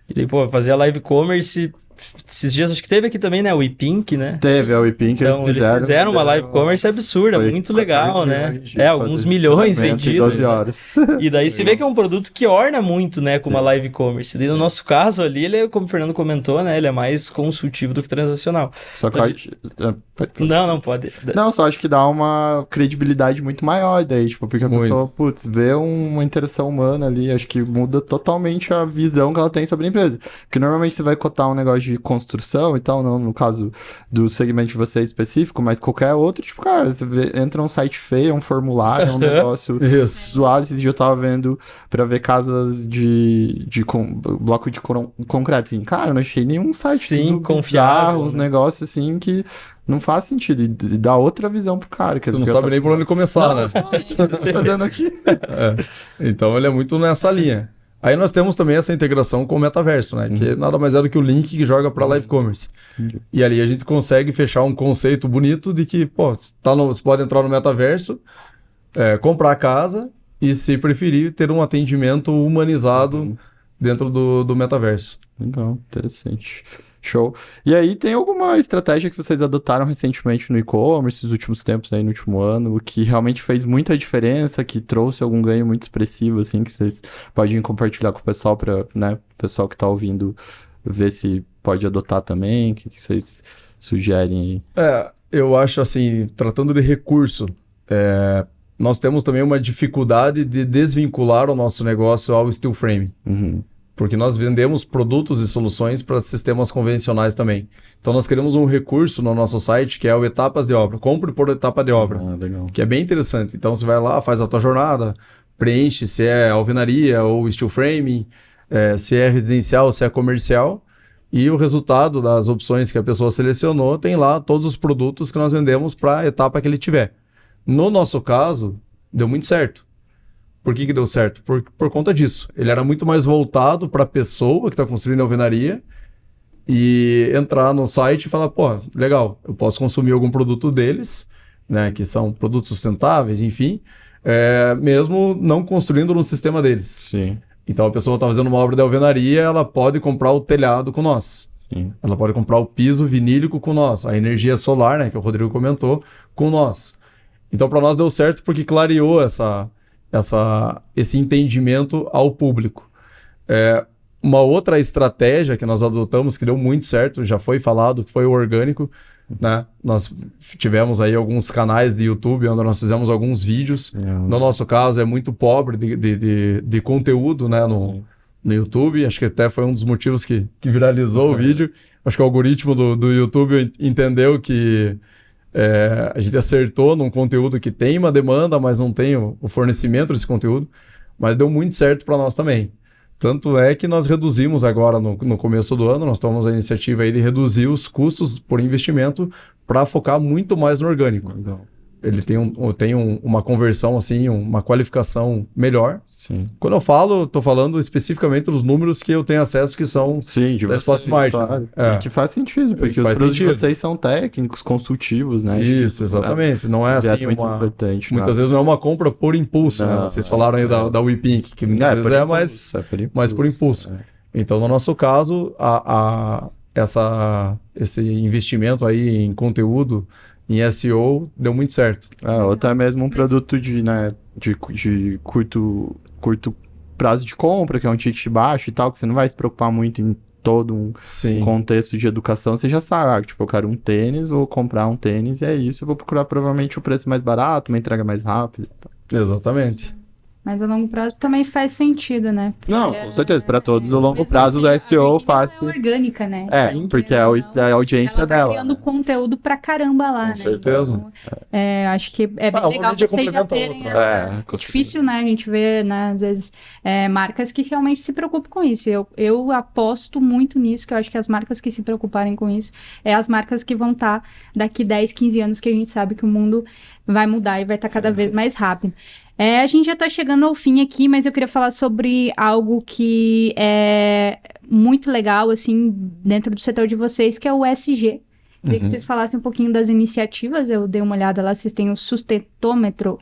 E, fazer a live commerce... Esses dias, acho que teve aqui também, né? O ePink, né? Teve, o ePink então, eles fizeram uma live commerce absurda, muito legal, né? Alguns milhões vendidos. 12 horas. E daí se vê que é um produto que orna muito, né? Com uma live commerce. E no nosso caso ali, ele, como o Fernando comentou, né? Ele é mais consultivo do que transacional. Só que Não, pode. Não, só acho que dá uma credibilidade muito maior daí, tipo, porque a pessoa, vê uma interação humana ali, acho que muda totalmente a visão que ela tem sobre a empresa. Porque normalmente você vai cotar um negócio de construção e tal, não no caso do segmento de você específico, mas qualquer outro, tipo, cara, você entra num site feio, um formulário, um negócio zoado. Esses dias eu tava vendo pra ver casas de bloco de concreto, assim, cara, eu não achei nenhum site confiável, uns negócios assim que não faz sentido, e dá outra visão pro cara. Você não sabe nem por onde começar, né? Fazendo aqui. Então ele é muito nessa linha. Aí nós temos também essa integração com o metaverso, né? Que nada mais é do que o link que joga para live commerce. E ali a gente consegue fechar um conceito bonito de que, você pode entrar no metaverso, comprar a casa e, se preferir, ter um atendimento humanizado dentro do metaverso. Legal, interessante. Show. E aí, tem alguma estratégia que vocês adotaram recentemente no e-commerce, nos últimos tempos, aí no último ano, que realmente fez muita diferença, que trouxe algum ganho muito expressivo, assim, que vocês podem compartilhar com o pessoal para, né, o pessoal que está ouvindo ver se pode adotar também? O que vocês sugerem aí? Eu acho assim, tratando de recurso, nós temos também uma dificuldade de desvincular o nosso negócio ao steel frame. Porque nós vendemos produtos e soluções para sistemas convencionais também. Então nós queremos um recurso no nosso site que é o Etapas de Obra. Compre por etapa de obra. Legal. Que é bem interessante. Então você vai lá, faz a tua jornada, preenche se é alvenaria ou steel frame, se é residencial, se é comercial. E o resultado das opções que a pessoa selecionou tem lá todos os produtos que nós vendemos para a etapa que ele tiver. No nosso caso, deu muito certo. Por que deu certo? Por conta disso. Ele era muito mais voltado para a pessoa que está construindo a alvenaria e entrar no site e falar, legal, eu posso consumir algum produto deles, né, que são produtos sustentáveis, enfim, mesmo não construindo no sistema deles. Sim. Então a pessoa está fazendo uma obra de alvenaria, ela pode comprar o telhado com nós. Sim. Ela pode comprar o piso vinílico com nós, a energia solar, né, que o Rodrigo comentou, com nós. Então, para nós deu certo porque clareou esse entendimento ao público. Uma outra estratégia que nós adotamos, que deu muito certo, já foi falado, foi o orgânico, né? Nós tivemos aí alguns canais de YouTube onde nós fizemos alguns vídeos. No nosso caso, é muito pobre de conteúdo, né, no YouTube. Acho que até foi um dos motivos que viralizou o vídeo. Acho que o algoritmo do YouTube entendeu que a gente acertou num conteúdo que tem uma demanda, mas não tem o fornecimento desse conteúdo. Mas deu muito certo para nós também. Tanto é que nós reduzimos agora, no começo do ano, nós tomamos a iniciativa aí de reduzir os custos por investimento para focar muito mais no orgânico. Legal. Ele tem uma conversão, assim, uma qualificação melhor. Sim. Quando eu falo, estou falando especificamente dos números que eu tenho acesso, que são da Espaço Smart. Claro. E que faz sentido, porque os produtos de vocês são técnicos, consultivos, né? Isso, exatamente. Não é assim importante. Muitas vezes não é uma compra por impulso, né? Vocês falaram aí da WePink, que muitas vezes mais por impulso. Então, no nosso caso, esse investimento aí em conteúdo, em SEO, deu muito certo. Ou até mesmo um produto de curto prazo de compra, que é um ticket baixo e tal, que você não vai se preocupar muito em todo um contexto de educação. Você já sabe, tipo, eu quero um tênis, vou comprar um tênis e é isso. Eu vou procurar provavelmente o preço mais barato, uma entrega mais rápida. Exatamente. Mas a longo prazo também faz sentido, né? Não, com certeza. Para todos, o longo prazo do SEO faz... É orgânica, né? Porque é a audiência dela. Tá criando conteúdo pra caramba lá, né? Com certeza. Então, acho que é bem legal vocês já terem... É difícil, né? A gente vê, né, às vezes, marcas que realmente se preocupam com isso. Eu aposto muito nisso, que eu acho que as marcas que se preocuparem com isso as marcas que vão estar daqui 10, 15 anos, que a gente sabe que o mundo vai mudar e vai estar cada vez mais rápido. A gente já está chegando ao fim aqui, mas eu queria falar sobre algo que é muito legal, assim, dentro do setor de vocês, que é o ESG. Queria que vocês falassem um pouquinho das iniciativas. Eu dei uma olhada lá, vocês têm o Sustentômetro.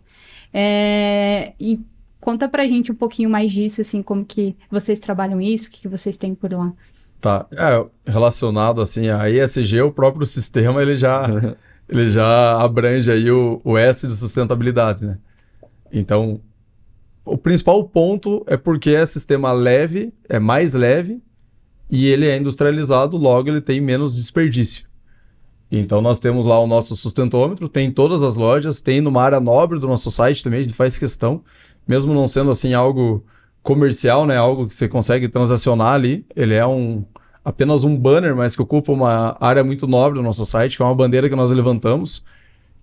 E conta pra gente um pouquinho mais disso, assim, como que vocês trabalham isso, o que vocês têm por lá. Tá, relacionado, assim, a ESG, o próprio sistema, ele já abrange aí o S de sustentabilidade, né? Então, o principal ponto é porque é sistema leve, é mais leve, e ele é industrializado, logo ele tem menos desperdício. Então, nós temos lá o nosso sustentômetro, tem em todas as lojas, tem numa área nobre do nosso site também, a gente faz questão, mesmo não sendo assim algo comercial, né, algo que você consegue transacionar ali, ele é apenas um banner, mas que ocupa uma área muito nobre do nosso site, que é uma bandeira que nós levantamos,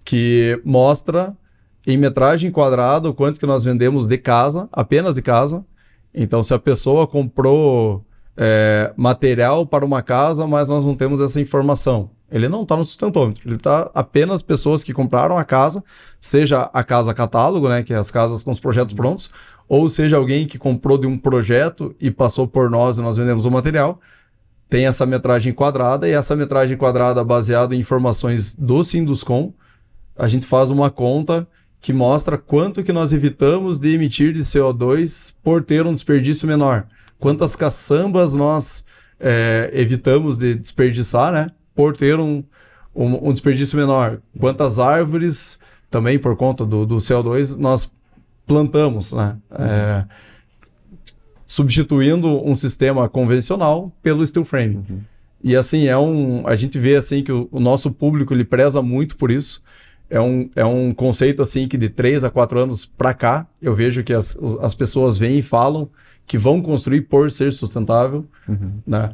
que mostra em metragem quadrada o quanto que nós vendemos de casa, apenas de casa. Então, se a pessoa comprou material para uma casa, mas nós não temos essa informação, ele não está no sustentômetro, ele está apenas pessoas que compraram a casa, seja a casa catálogo, né, que é as casas com os projetos prontos, ou seja alguém que comprou de um projeto e passou por nós e nós vendemos o material, tem essa metragem quadrada, e essa metragem quadrada baseada em informações do Sinduscom, a gente faz uma conta que mostra quanto que nós evitamos de emitir de CO2 por ter um desperdício menor. Quantas caçambas nós evitamos de desperdiçar, né, por ter um desperdício menor. Quantas árvores, também por conta do CO2, nós plantamos, né, substituindo um sistema convencional pelo steel frame. E assim, a gente vê assim que o nosso público ele preza muito por isso. É um conceito assim que de 3 a 4 anos para cá, eu vejo que as pessoas vêm e falam que vão construir por ser sustentável. Né?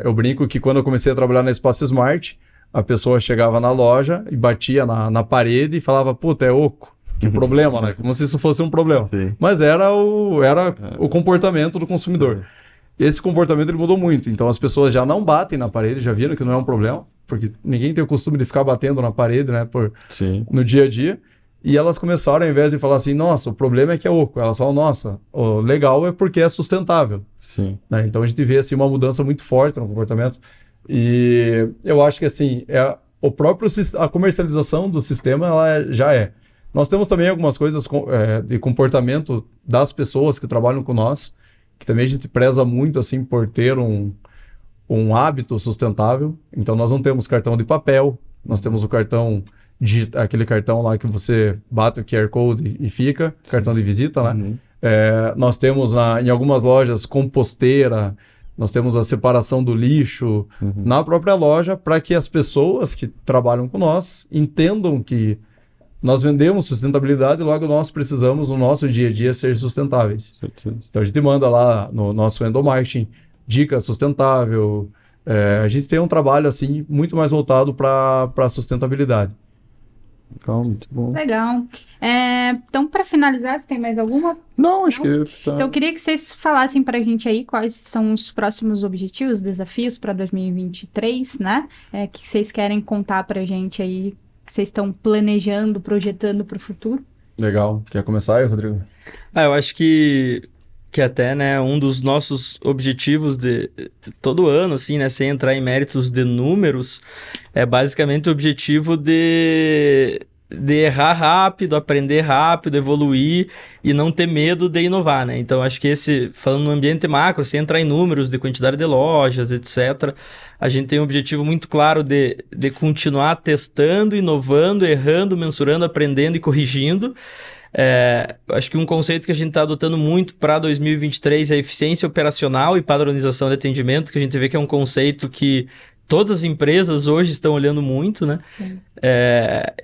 Eu brinco que quando eu comecei a trabalhar na Espaço Smart, a pessoa chegava na loja e batia na parede e falava, puta, é oco. Que problema, né? Como se isso fosse um problema. Sim. Mas era o comportamento do consumidor. Sim. Esse comportamento ele mudou muito. Então as pessoas já não batem na parede, já viram que não é um problema, porque ninguém tem o costume de ficar batendo na parede, né, no dia a dia. E elas começaram, ao invés de falar assim, nossa, o problema é que é oco, elas falam, nossa, o legal é porque é sustentável. Sim. Né? Então a gente vê assim, uma mudança muito forte no comportamento. E eu acho que assim, a comercialização do sistema ela já é. Nós temos também algumas coisas de comportamento das pessoas que trabalham com nós, que também a gente preza muito assim por ter um hábito sustentável. Então, nós não temos cartão de papel, nós temos o cartão, aquele cartão lá que você bate o QR Code e fica, cartão de visita, né? Nós temos em algumas lojas composteira, nós temos a separação do lixo na própria loja, para que as pessoas que trabalham com nós entendam que nós vendemos sustentabilidade e logo nós precisamos no nosso dia a dia ser sustentáveis. Então a gente manda lá no nosso endomarketing dica sustentável. A gente tem um trabalho assim muito mais voltado para a sustentabilidade. Legal, muito bom. Legal. Então, para finalizar, você tem mais alguma? Não, acho que... Então, eu queria que vocês falassem para a gente aí quais são os próximos objetivos, desafios para 2023, né? Que vocês querem contar para a gente aí, que vocês estão planejando, projetando para o futuro. Legal. Quer começar aí, Rodrigo? Eu acho que até, né, um dos nossos objetivos de todo ano, assim, né, sem entrar em méritos de números, é basicamente o objetivo de errar rápido, aprender rápido, evoluir e não ter medo de inovar, né? Então, acho que falando no ambiente macro, sem entrar em números de quantidade de lojas, etc., a gente tem um objetivo muito claro de continuar testando, inovando, errando, mensurando, aprendendo e corrigindo. Acho que um conceito que a gente está adotando muito para 2023 é eficiência operacional e padronização de atendimento, que a gente vê que é um conceito que todas as empresas hoje estão olhando muito, né? Sim.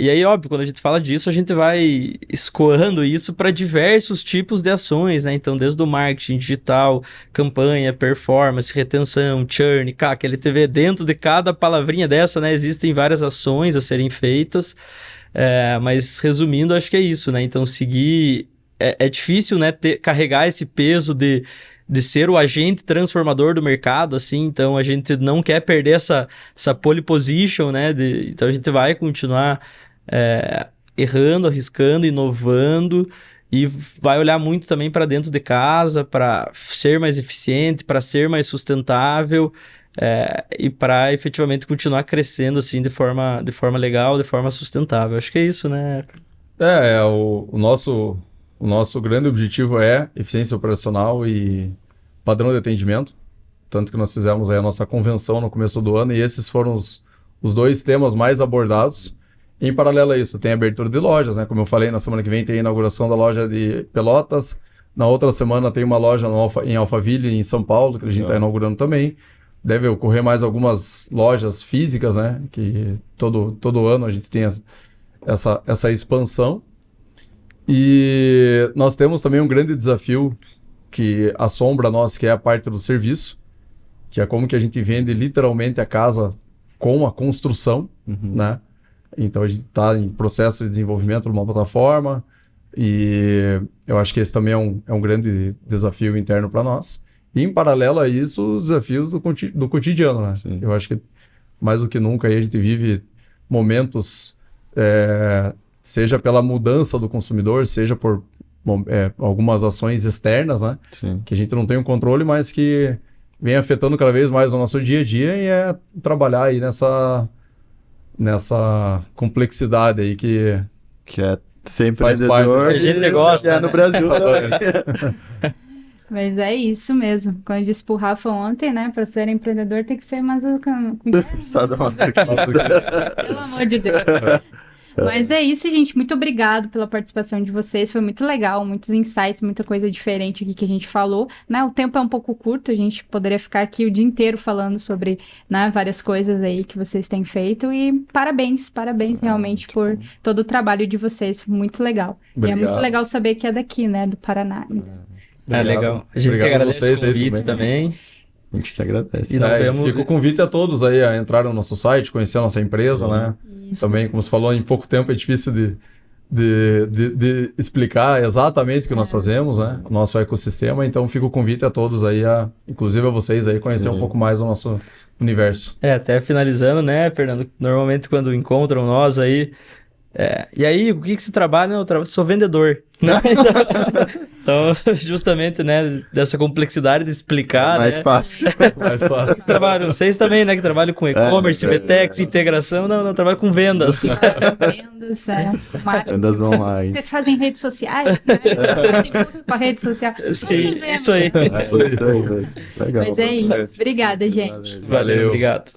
E aí, óbvio, quando a gente fala disso, a gente vai escoando isso para diversos tipos de ações, né? Então, desde o marketing digital, campanha, performance, retenção, churn, CAC, LTV, dentro de cada palavrinha dessa, né? Existem várias ações a serem feitas. Mas resumindo, acho que é isso, né? Então seguir... É difícil, né, carregar esse peso de ser o agente transformador do mercado, assim. Então a gente não quer perder essa pole position, né? Então a gente vai continuar errando, arriscando, inovando e vai olhar muito também para dentro de casa, para ser mais eficiente, para ser mais sustentável. E para efetivamente continuar crescendo assim de forma legal, de forma sustentável. Acho que é isso, né? O nosso grande objetivo é eficiência operacional e padrão de atendimento. Tanto que nós fizemos aí a nossa convenção no começo do ano e esses foram os dois temas mais abordados. Em paralelo a isso, tem a abertura de lojas, né? Como eu falei, na semana que vem tem a inauguração da loja de Pelotas. Na outra semana tem uma loja em Alphaville, em São Paulo, que a gente está inaugurando também. Deve ocorrer mais algumas lojas físicas, né? Que todo ano a gente tem essa expansão. E nós temos também um grande desafio que assombra nós, que é a parte do serviço, que é como que a gente vende literalmente a casa com a construção, né? Então a gente está em processo de desenvolvimento de uma plataforma e eu acho que esse também é um grande desafio interno para nós. E, em paralelo a isso, os desafios do cotidiano, né? Sim. Eu acho que, mais do que nunca, aí a gente vive momentos, seja pela mudança do consumidor, seja por algumas ações externas, né? Sim. Que a gente não tem um controle, mas que vem afetando cada vez mais o nosso dia a dia e trabalhar aí nessa complexidade aí que é sempre faz parte. A gente gosta, no Brasil. Mas é isso mesmo. Quando eu disse pro Rafa ontem, né? Para ser empreendedor tem que ser mais... Pelo amor de Deus. Mas é isso, gente. Muito obrigado pela participação de vocês. Foi muito legal, muitos insights, muita coisa diferente aqui que a gente falou. Né? O tempo é um pouco curto, a gente poderia ficar aqui o dia inteiro falando sobre, né, várias coisas aí que vocês têm feito. E parabéns realmente por todo o trabalho de vocês. Muito legal. Obrigado. E é muito legal saber que é daqui, né? Do Paraná. Legal. A gente que agradece vocês o convite também. A gente que agradece. E fica o convite a todos aí a entrar no nosso site, conhecer a nossa empresa, né? Isso. Também, como você falou, em pouco tempo é difícil de explicar exatamente o que nós fazemos, né? O nosso ecossistema. Então, fica o convite a todos aí, inclusive a vocês aí, conhecer um pouco mais o nosso universo. Até finalizando, né, Fernando? Normalmente quando encontram nós aí... E aí, o que você trabalha? Não, sou vendedor. Então, justamente, né, dessa complexidade de explicar, Mais né? fácil. Mais fácil. Vocês também, né, que trabalham com e-commerce, VTEX, integração, não, trabalho com vendas. Vendas, marketing. Vendas online. Vocês fazem redes sociais, né? Fazem curso pra rede social. Sim, Todos isso aí. É isso aí, legal. Mas é isso. Obrigada, gente. Valeu, obrigado.